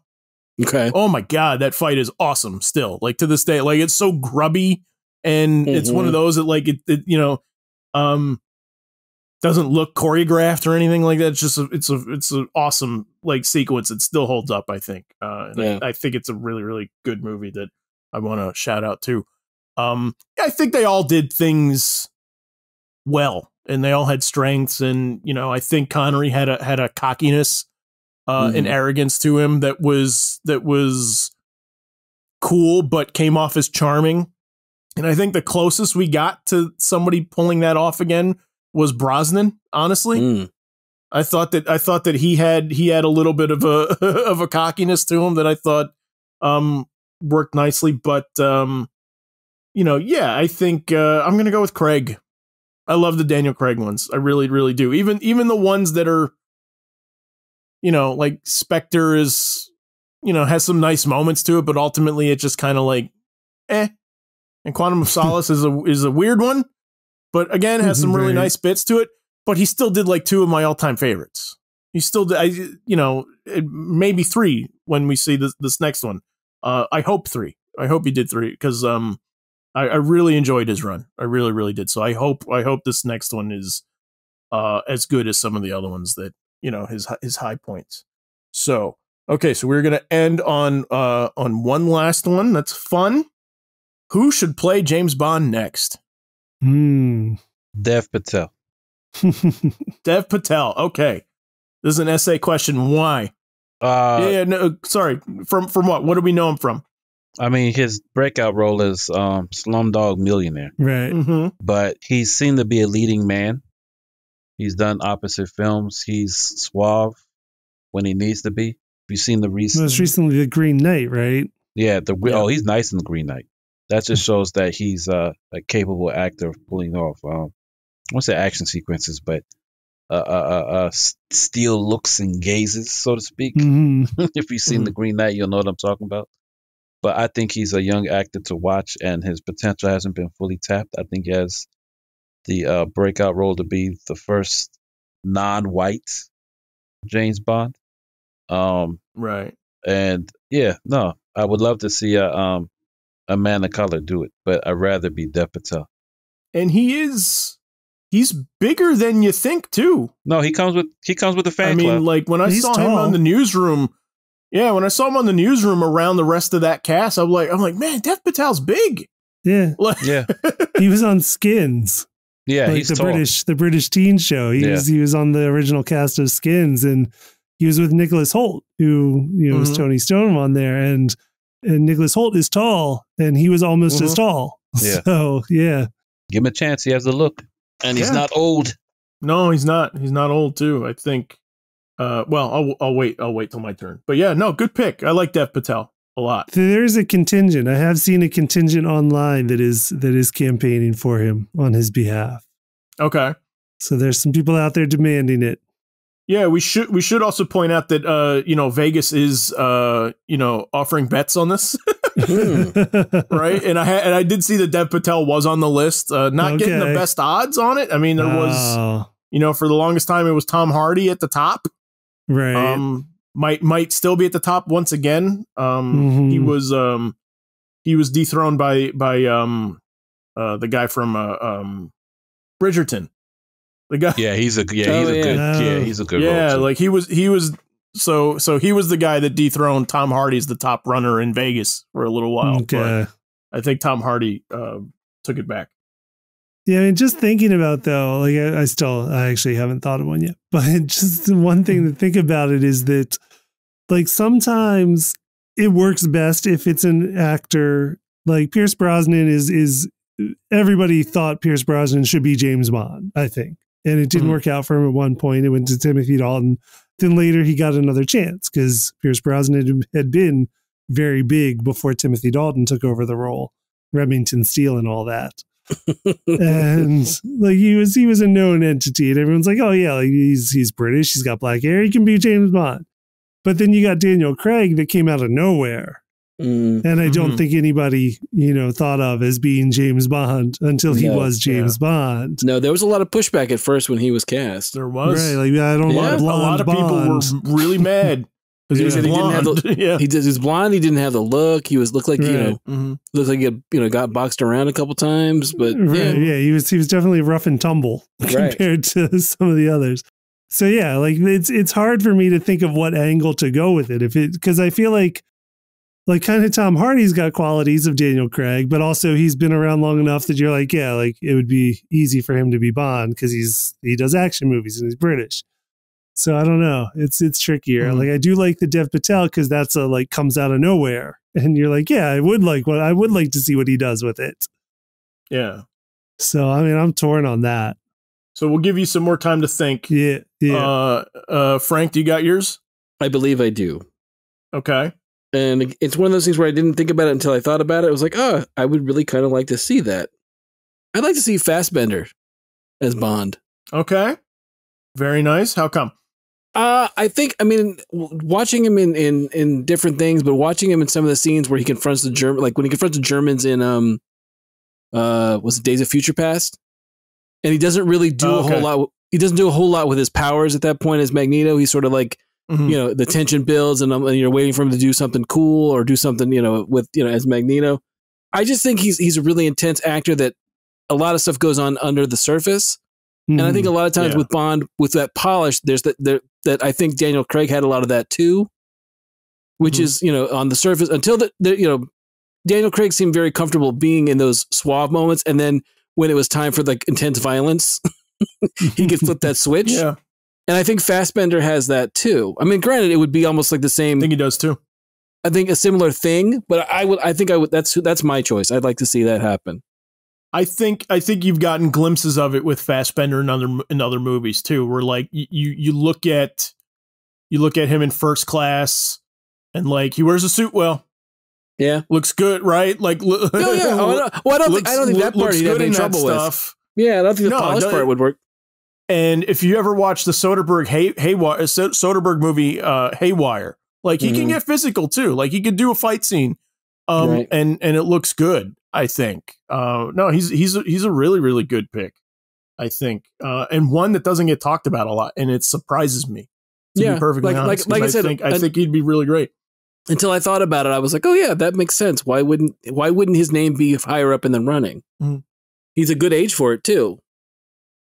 Okay. Oh my God, that fight is awesome. Still, like to this day, like it's so grubby, and it's one of those that like it doesn't look choreographed or anything like that. It's just it's an awesome like sequence. It still holds up, I think. I think it's a really really good movie that I want to shout out to. I think they all did things well, and they all had strengths, and I think Connery had a cockiness, and arrogance to him that was cool, but came off as charming. And I think the closest we got to somebody pulling that off again was Brosnan. Honestly, I thought that he had a little bit of a of a cockiness to him that I thought worked nicely, but I think I'm going to go with Craig. I love the Daniel Craig ones. I really, really do. Even the ones that are, like Spectre is, has some nice moments to it, but ultimately it's just kind of like, eh. And Quantum of Solace is a weird one, but again, has some really nice bits to it. But he still did like two of my all-time favorites. He still did, maybe three when we see this next one. I hope three. I hope he did three because I really enjoyed his run. I really, really did. So I hope this next one is as good as some of the other ones that his high points. So okay, so we're gonna end on one last one. That's fun. Who should play James Bond next? Dev Patel. Dev Patel. Okay, this is an essay question. Why? No, sorry. From what? What do we know him from? I mean, his breakout role is Slumdog Millionaire. Right. Mm-hmm. But he seemed to be a leading man. He's done opposite films. He's suave when he needs to be. You've seen the recent... Most recently, The Green Knight, right? Yeah. Oh, he's nice in The Green Knight. That just shows that he's a capable actor of pulling off, I won't say action sequences, but steel looks and gazes, so to speak. Mm-hmm. If you've seen The Green Knight, you'll know what I'm talking about. But I think he's a young actor to watch, and his potential hasn't been fully tapped. I think he has the breakout role to be the first non-white James Bond. Right. And yeah, no, I would love to see a man of color do it, but I'd rather be Dev Patel. And he's bigger than you think too. No, he comes with the fan club. I mean, like when I saw him on the newsroom. Yeah, when I saw him on the newsroom around the rest of that cast, I'm like, man, Dev Patel's big. Yeah, yeah. He was on Skins. Yeah, like he's the tall. the British teen show. He was on the original cast of Skins, and he was with Nicholas Hoult, who was Tony Stone on there, and Nicholas Hoult is tall, and he was almost as tall. Yeah. So yeah, give him a chance. He has the look, and he's not old. No, he's not. He's not old too. I think. Well, I'll wait till my turn. But yeah, no, good pick. I like Dev Patel a lot. There's a contingent. I have seen a contingent online that is campaigning for him on his behalf. Okay. So there's some people out there demanding it. Yeah, we should also point out that Vegas is offering bets on this. Right? And I did see that Dev Patel was on the list. Not getting the best odds on it. I mean, there was for the longest time it was Tom Hardy at the top. Right. Might still be at the top once again. He was dethroned by the guy from Bridgerton. The guy. Yeah, he's a good role. Yeah, Too. like he was so he was the guy that dethroned Tom Hardy as the top runner in Vegas for a little while. Okay. But I think Tom Hardy took it back. Yeah, I mean, just thinking about though, like I actually haven't thought of one yet, but just one thing to think about it is that like sometimes it works best if it's an actor like Pierce Brosnan is everybody thought Pierce Brosnan should be James Bond, I think. And it didn't work out for him at one point. It went to Timothy Dalton. Then later he got another chance because Pierce Brosnan had been very big before Timothy Dalton took over the role, Remington Steele and all that. And like he was a known entity, and everyone's like, oh yeah, like he's British, he's got black hair, he can be James Bond. But then you got Daniel Craig that came out of nowhere. And I don't think anybody, thought of as being James Bond until he was James Bond. No, there was a lot of pushback at first when he was cast. There was. Right, like I don't want blonde. A lot of people were really mad. Because he was blonde. He was blonde. He didn't have the look. He looked like looked like he got boxed around a couple times. But he was definitely rough and tumble compared to some of the others. So yeah, like it's hard for me to think of what angle to go with it because I feel like kind of Tom Hardy's got qualities of Daniel Craig, but also he's been around long enough that you're like, yeah, like it would be easy for him to be Bond because he does action movies and he's British. So I don't know. It's trickier. Like I do like the Dev Patel because that's comes out of nowhere, and you're like, yeah, I would like to see what he does with it. Yeah. So I mean, I'm torn on that. So we'll give you some more time to think. Yeah. Frank, do you got yours? I believe I do. Okay. And it's one of those things where I didn't think about it until I thought about it. I was like, oh, I would really kind of like to see that. I'd like to see Fassbender as Bond. Okay. Very nice. How come? I think, watching him in different things, but watching him in some of the scenes where he confronts the German, like when he confronts the Germans in, was it Days of Future Past? And he doesn't really do a whole lot. He doesn't do a whole lot with his powers at that point as Magneto. He's sort of like, the tension builds and you're waiting for him to do something cool or do something, with, as Magneto. I just think he's a really intense actor that a lot of stuff goes on under the surface. And I think a lot of times with Bond, with that polish, there's that I think Daniel Craig had a lot of that too, which is, on the surface until Daniel Craig seemed very comfortable being in those suave moments. And then when it was time for like intense violence, he could flip that switch. Yeah. And I think Fassbender has that too. I mean, granted, it would be almost like the same. I think he does too. I think a similar thing, but I think that's my choice. I'd like to see that happen. I think you've gotten glimpses of it with Fassbender in other movies too, where like you look at him in First Class, and like he wears a suit well. Yeah, looks good, right? Like, I don't think that part he'd have any trouble with. Yeah, I don't think the polish part would work. And if you ever watch the Soderbergh Soderbergh movie Haywire, like he can get physical too. Like he could do a fight scene, and it looks good. I think. No, he's a really, really good pick, I think, and one that doesn't get talked about a lot, and it surprises me. To be perfectly honest, like I said, I think he'd be really great. Until I thought about it, I was like, oh yeah, that makes sense. Why wouldn't his name be higher up in the running? He's a good age for it too.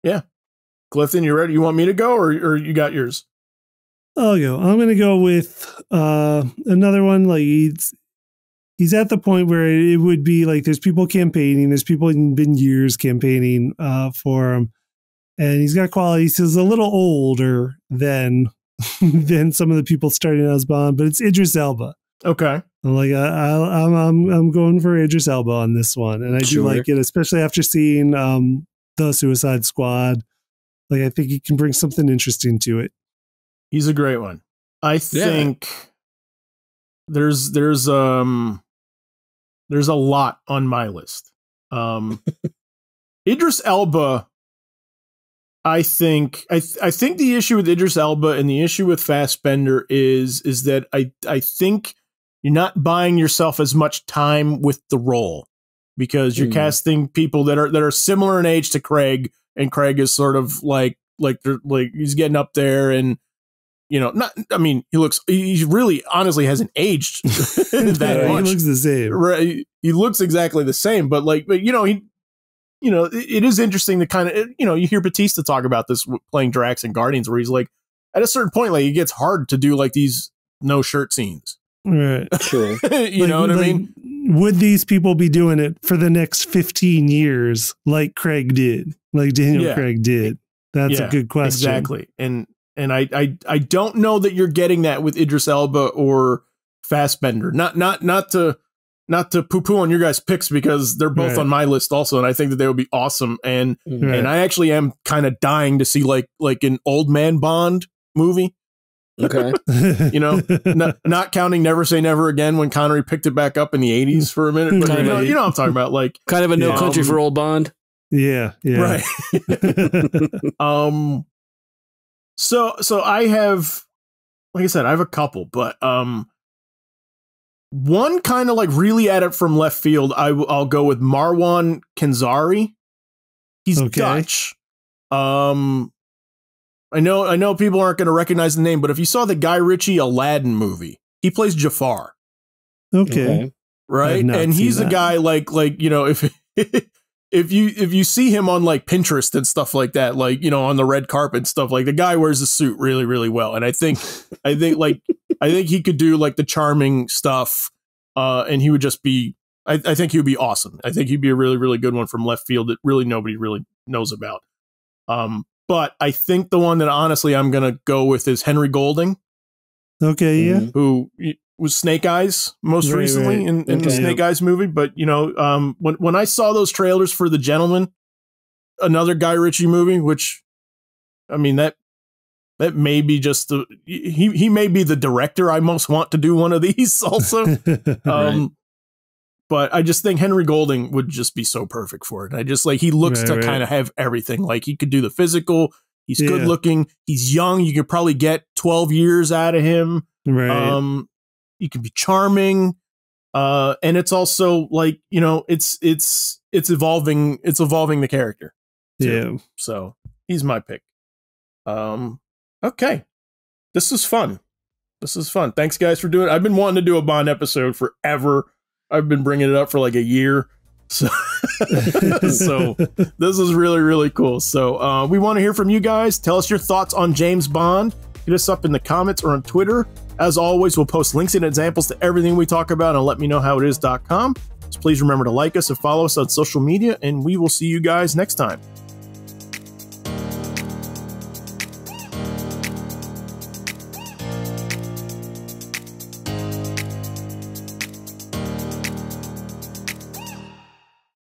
Yeah. Clifton, you ready? You want me to go, or you got yours? I'll go. I'm going to go with another one. Like he's at the point where it would be like there's people campaigning. There's people who've been years campaigning for him, and he's got qualities. He's a little older than some of the people starting out as Bond, but it's Idris Elba. Okay, I'm like I'm going for Idris Elba on this one, and I do like it, especially after seeing the Suicide Squad. Like I think he can bring something interesting to it. He's a great one. I think there's a lot on my list. Idris Elba. I think the issue with Idris Elba and the issue with Fassbender is that I think you're not buying yourself as much time with the role because you're casting people that are similar in age to Craig, and Craig is sort of like he's getting up there, and he really honestly hasn't aged that much. He looks the same. Right. He looks exactly the same, but it is interesting to kind of, you hear Batista talk about this playing Drax and Guardians, where he's like, at a certain point, like, it gets hard to do like these no shirt scenes. Right. Sure. You know what I mean? Would these people be doing it for the next 15 years like Craig did, like Daniel Craig did? That's a good question. Exactly. And I don't know that you're getting that with Idris Elba or Fassbender. Not to poo-poo on your guys' picks, because they're both on my list also, and I think that they would be awesome. And and I actually am kind of dying to see like an old man Bond movie. Okay. Not counting Never Say Never Again, when Connery picked it back up in the 80s for a minute. But you know what I'm talking about, like kind of a No Country for Old Bond. Yeah. Right. So I have, like I said, I have a couple, but one kind of like really at it from left field. I'll go with Marwan Kenzari. He's Dutch. I know people aren't going to recognize the name, but if you saw the Guy Ritchie Aladdin movie, he plays Jafar. Okay. Right? And he's a guy like if you see him on like Pinterest and stuff like that, like, on the red carpet and stuff, like, the guy wears a suit really, really well. And I think he could do like the charming stuff. And he would just be, I think he would be awesome. I think he'd be a really, really good one from left field that really nobody really knows about. But I think the one that honestly I'm going to go with is Henry Golding. Okay, yeah. Who was Snake Eyes most recently in the Snake Eyes movie. But, when I saw those trailers for The Gentleman, another Guy Ritchie movie, which, I mean, that may be just he may be the director I most want to do one of these also. But I just think Henry Golding would just be so perfect for it. I just he looks to kind of have everything. Like, he could do the physical. He's good looking. He's young. You could probably get 12 years out of him. Right. He can be charming. And it's also like, it's evolving. It's evolving the character too. Yeah. So he's my pick. Okay. This is fun. Thanks guys for doing it. I've been wanting to do a Bond episode forever. I've been bringing it up for like a year. So, so this is really, really cool. So we want to hear from you guys. Tell us your thoughts on James Bond. Hit us up in the comments or on Twitter. As always, we'll post links and examples to everything we talk about on letmeknowhowitis.com. So please remember to like us and follow us on social media, and we will see you guys next time.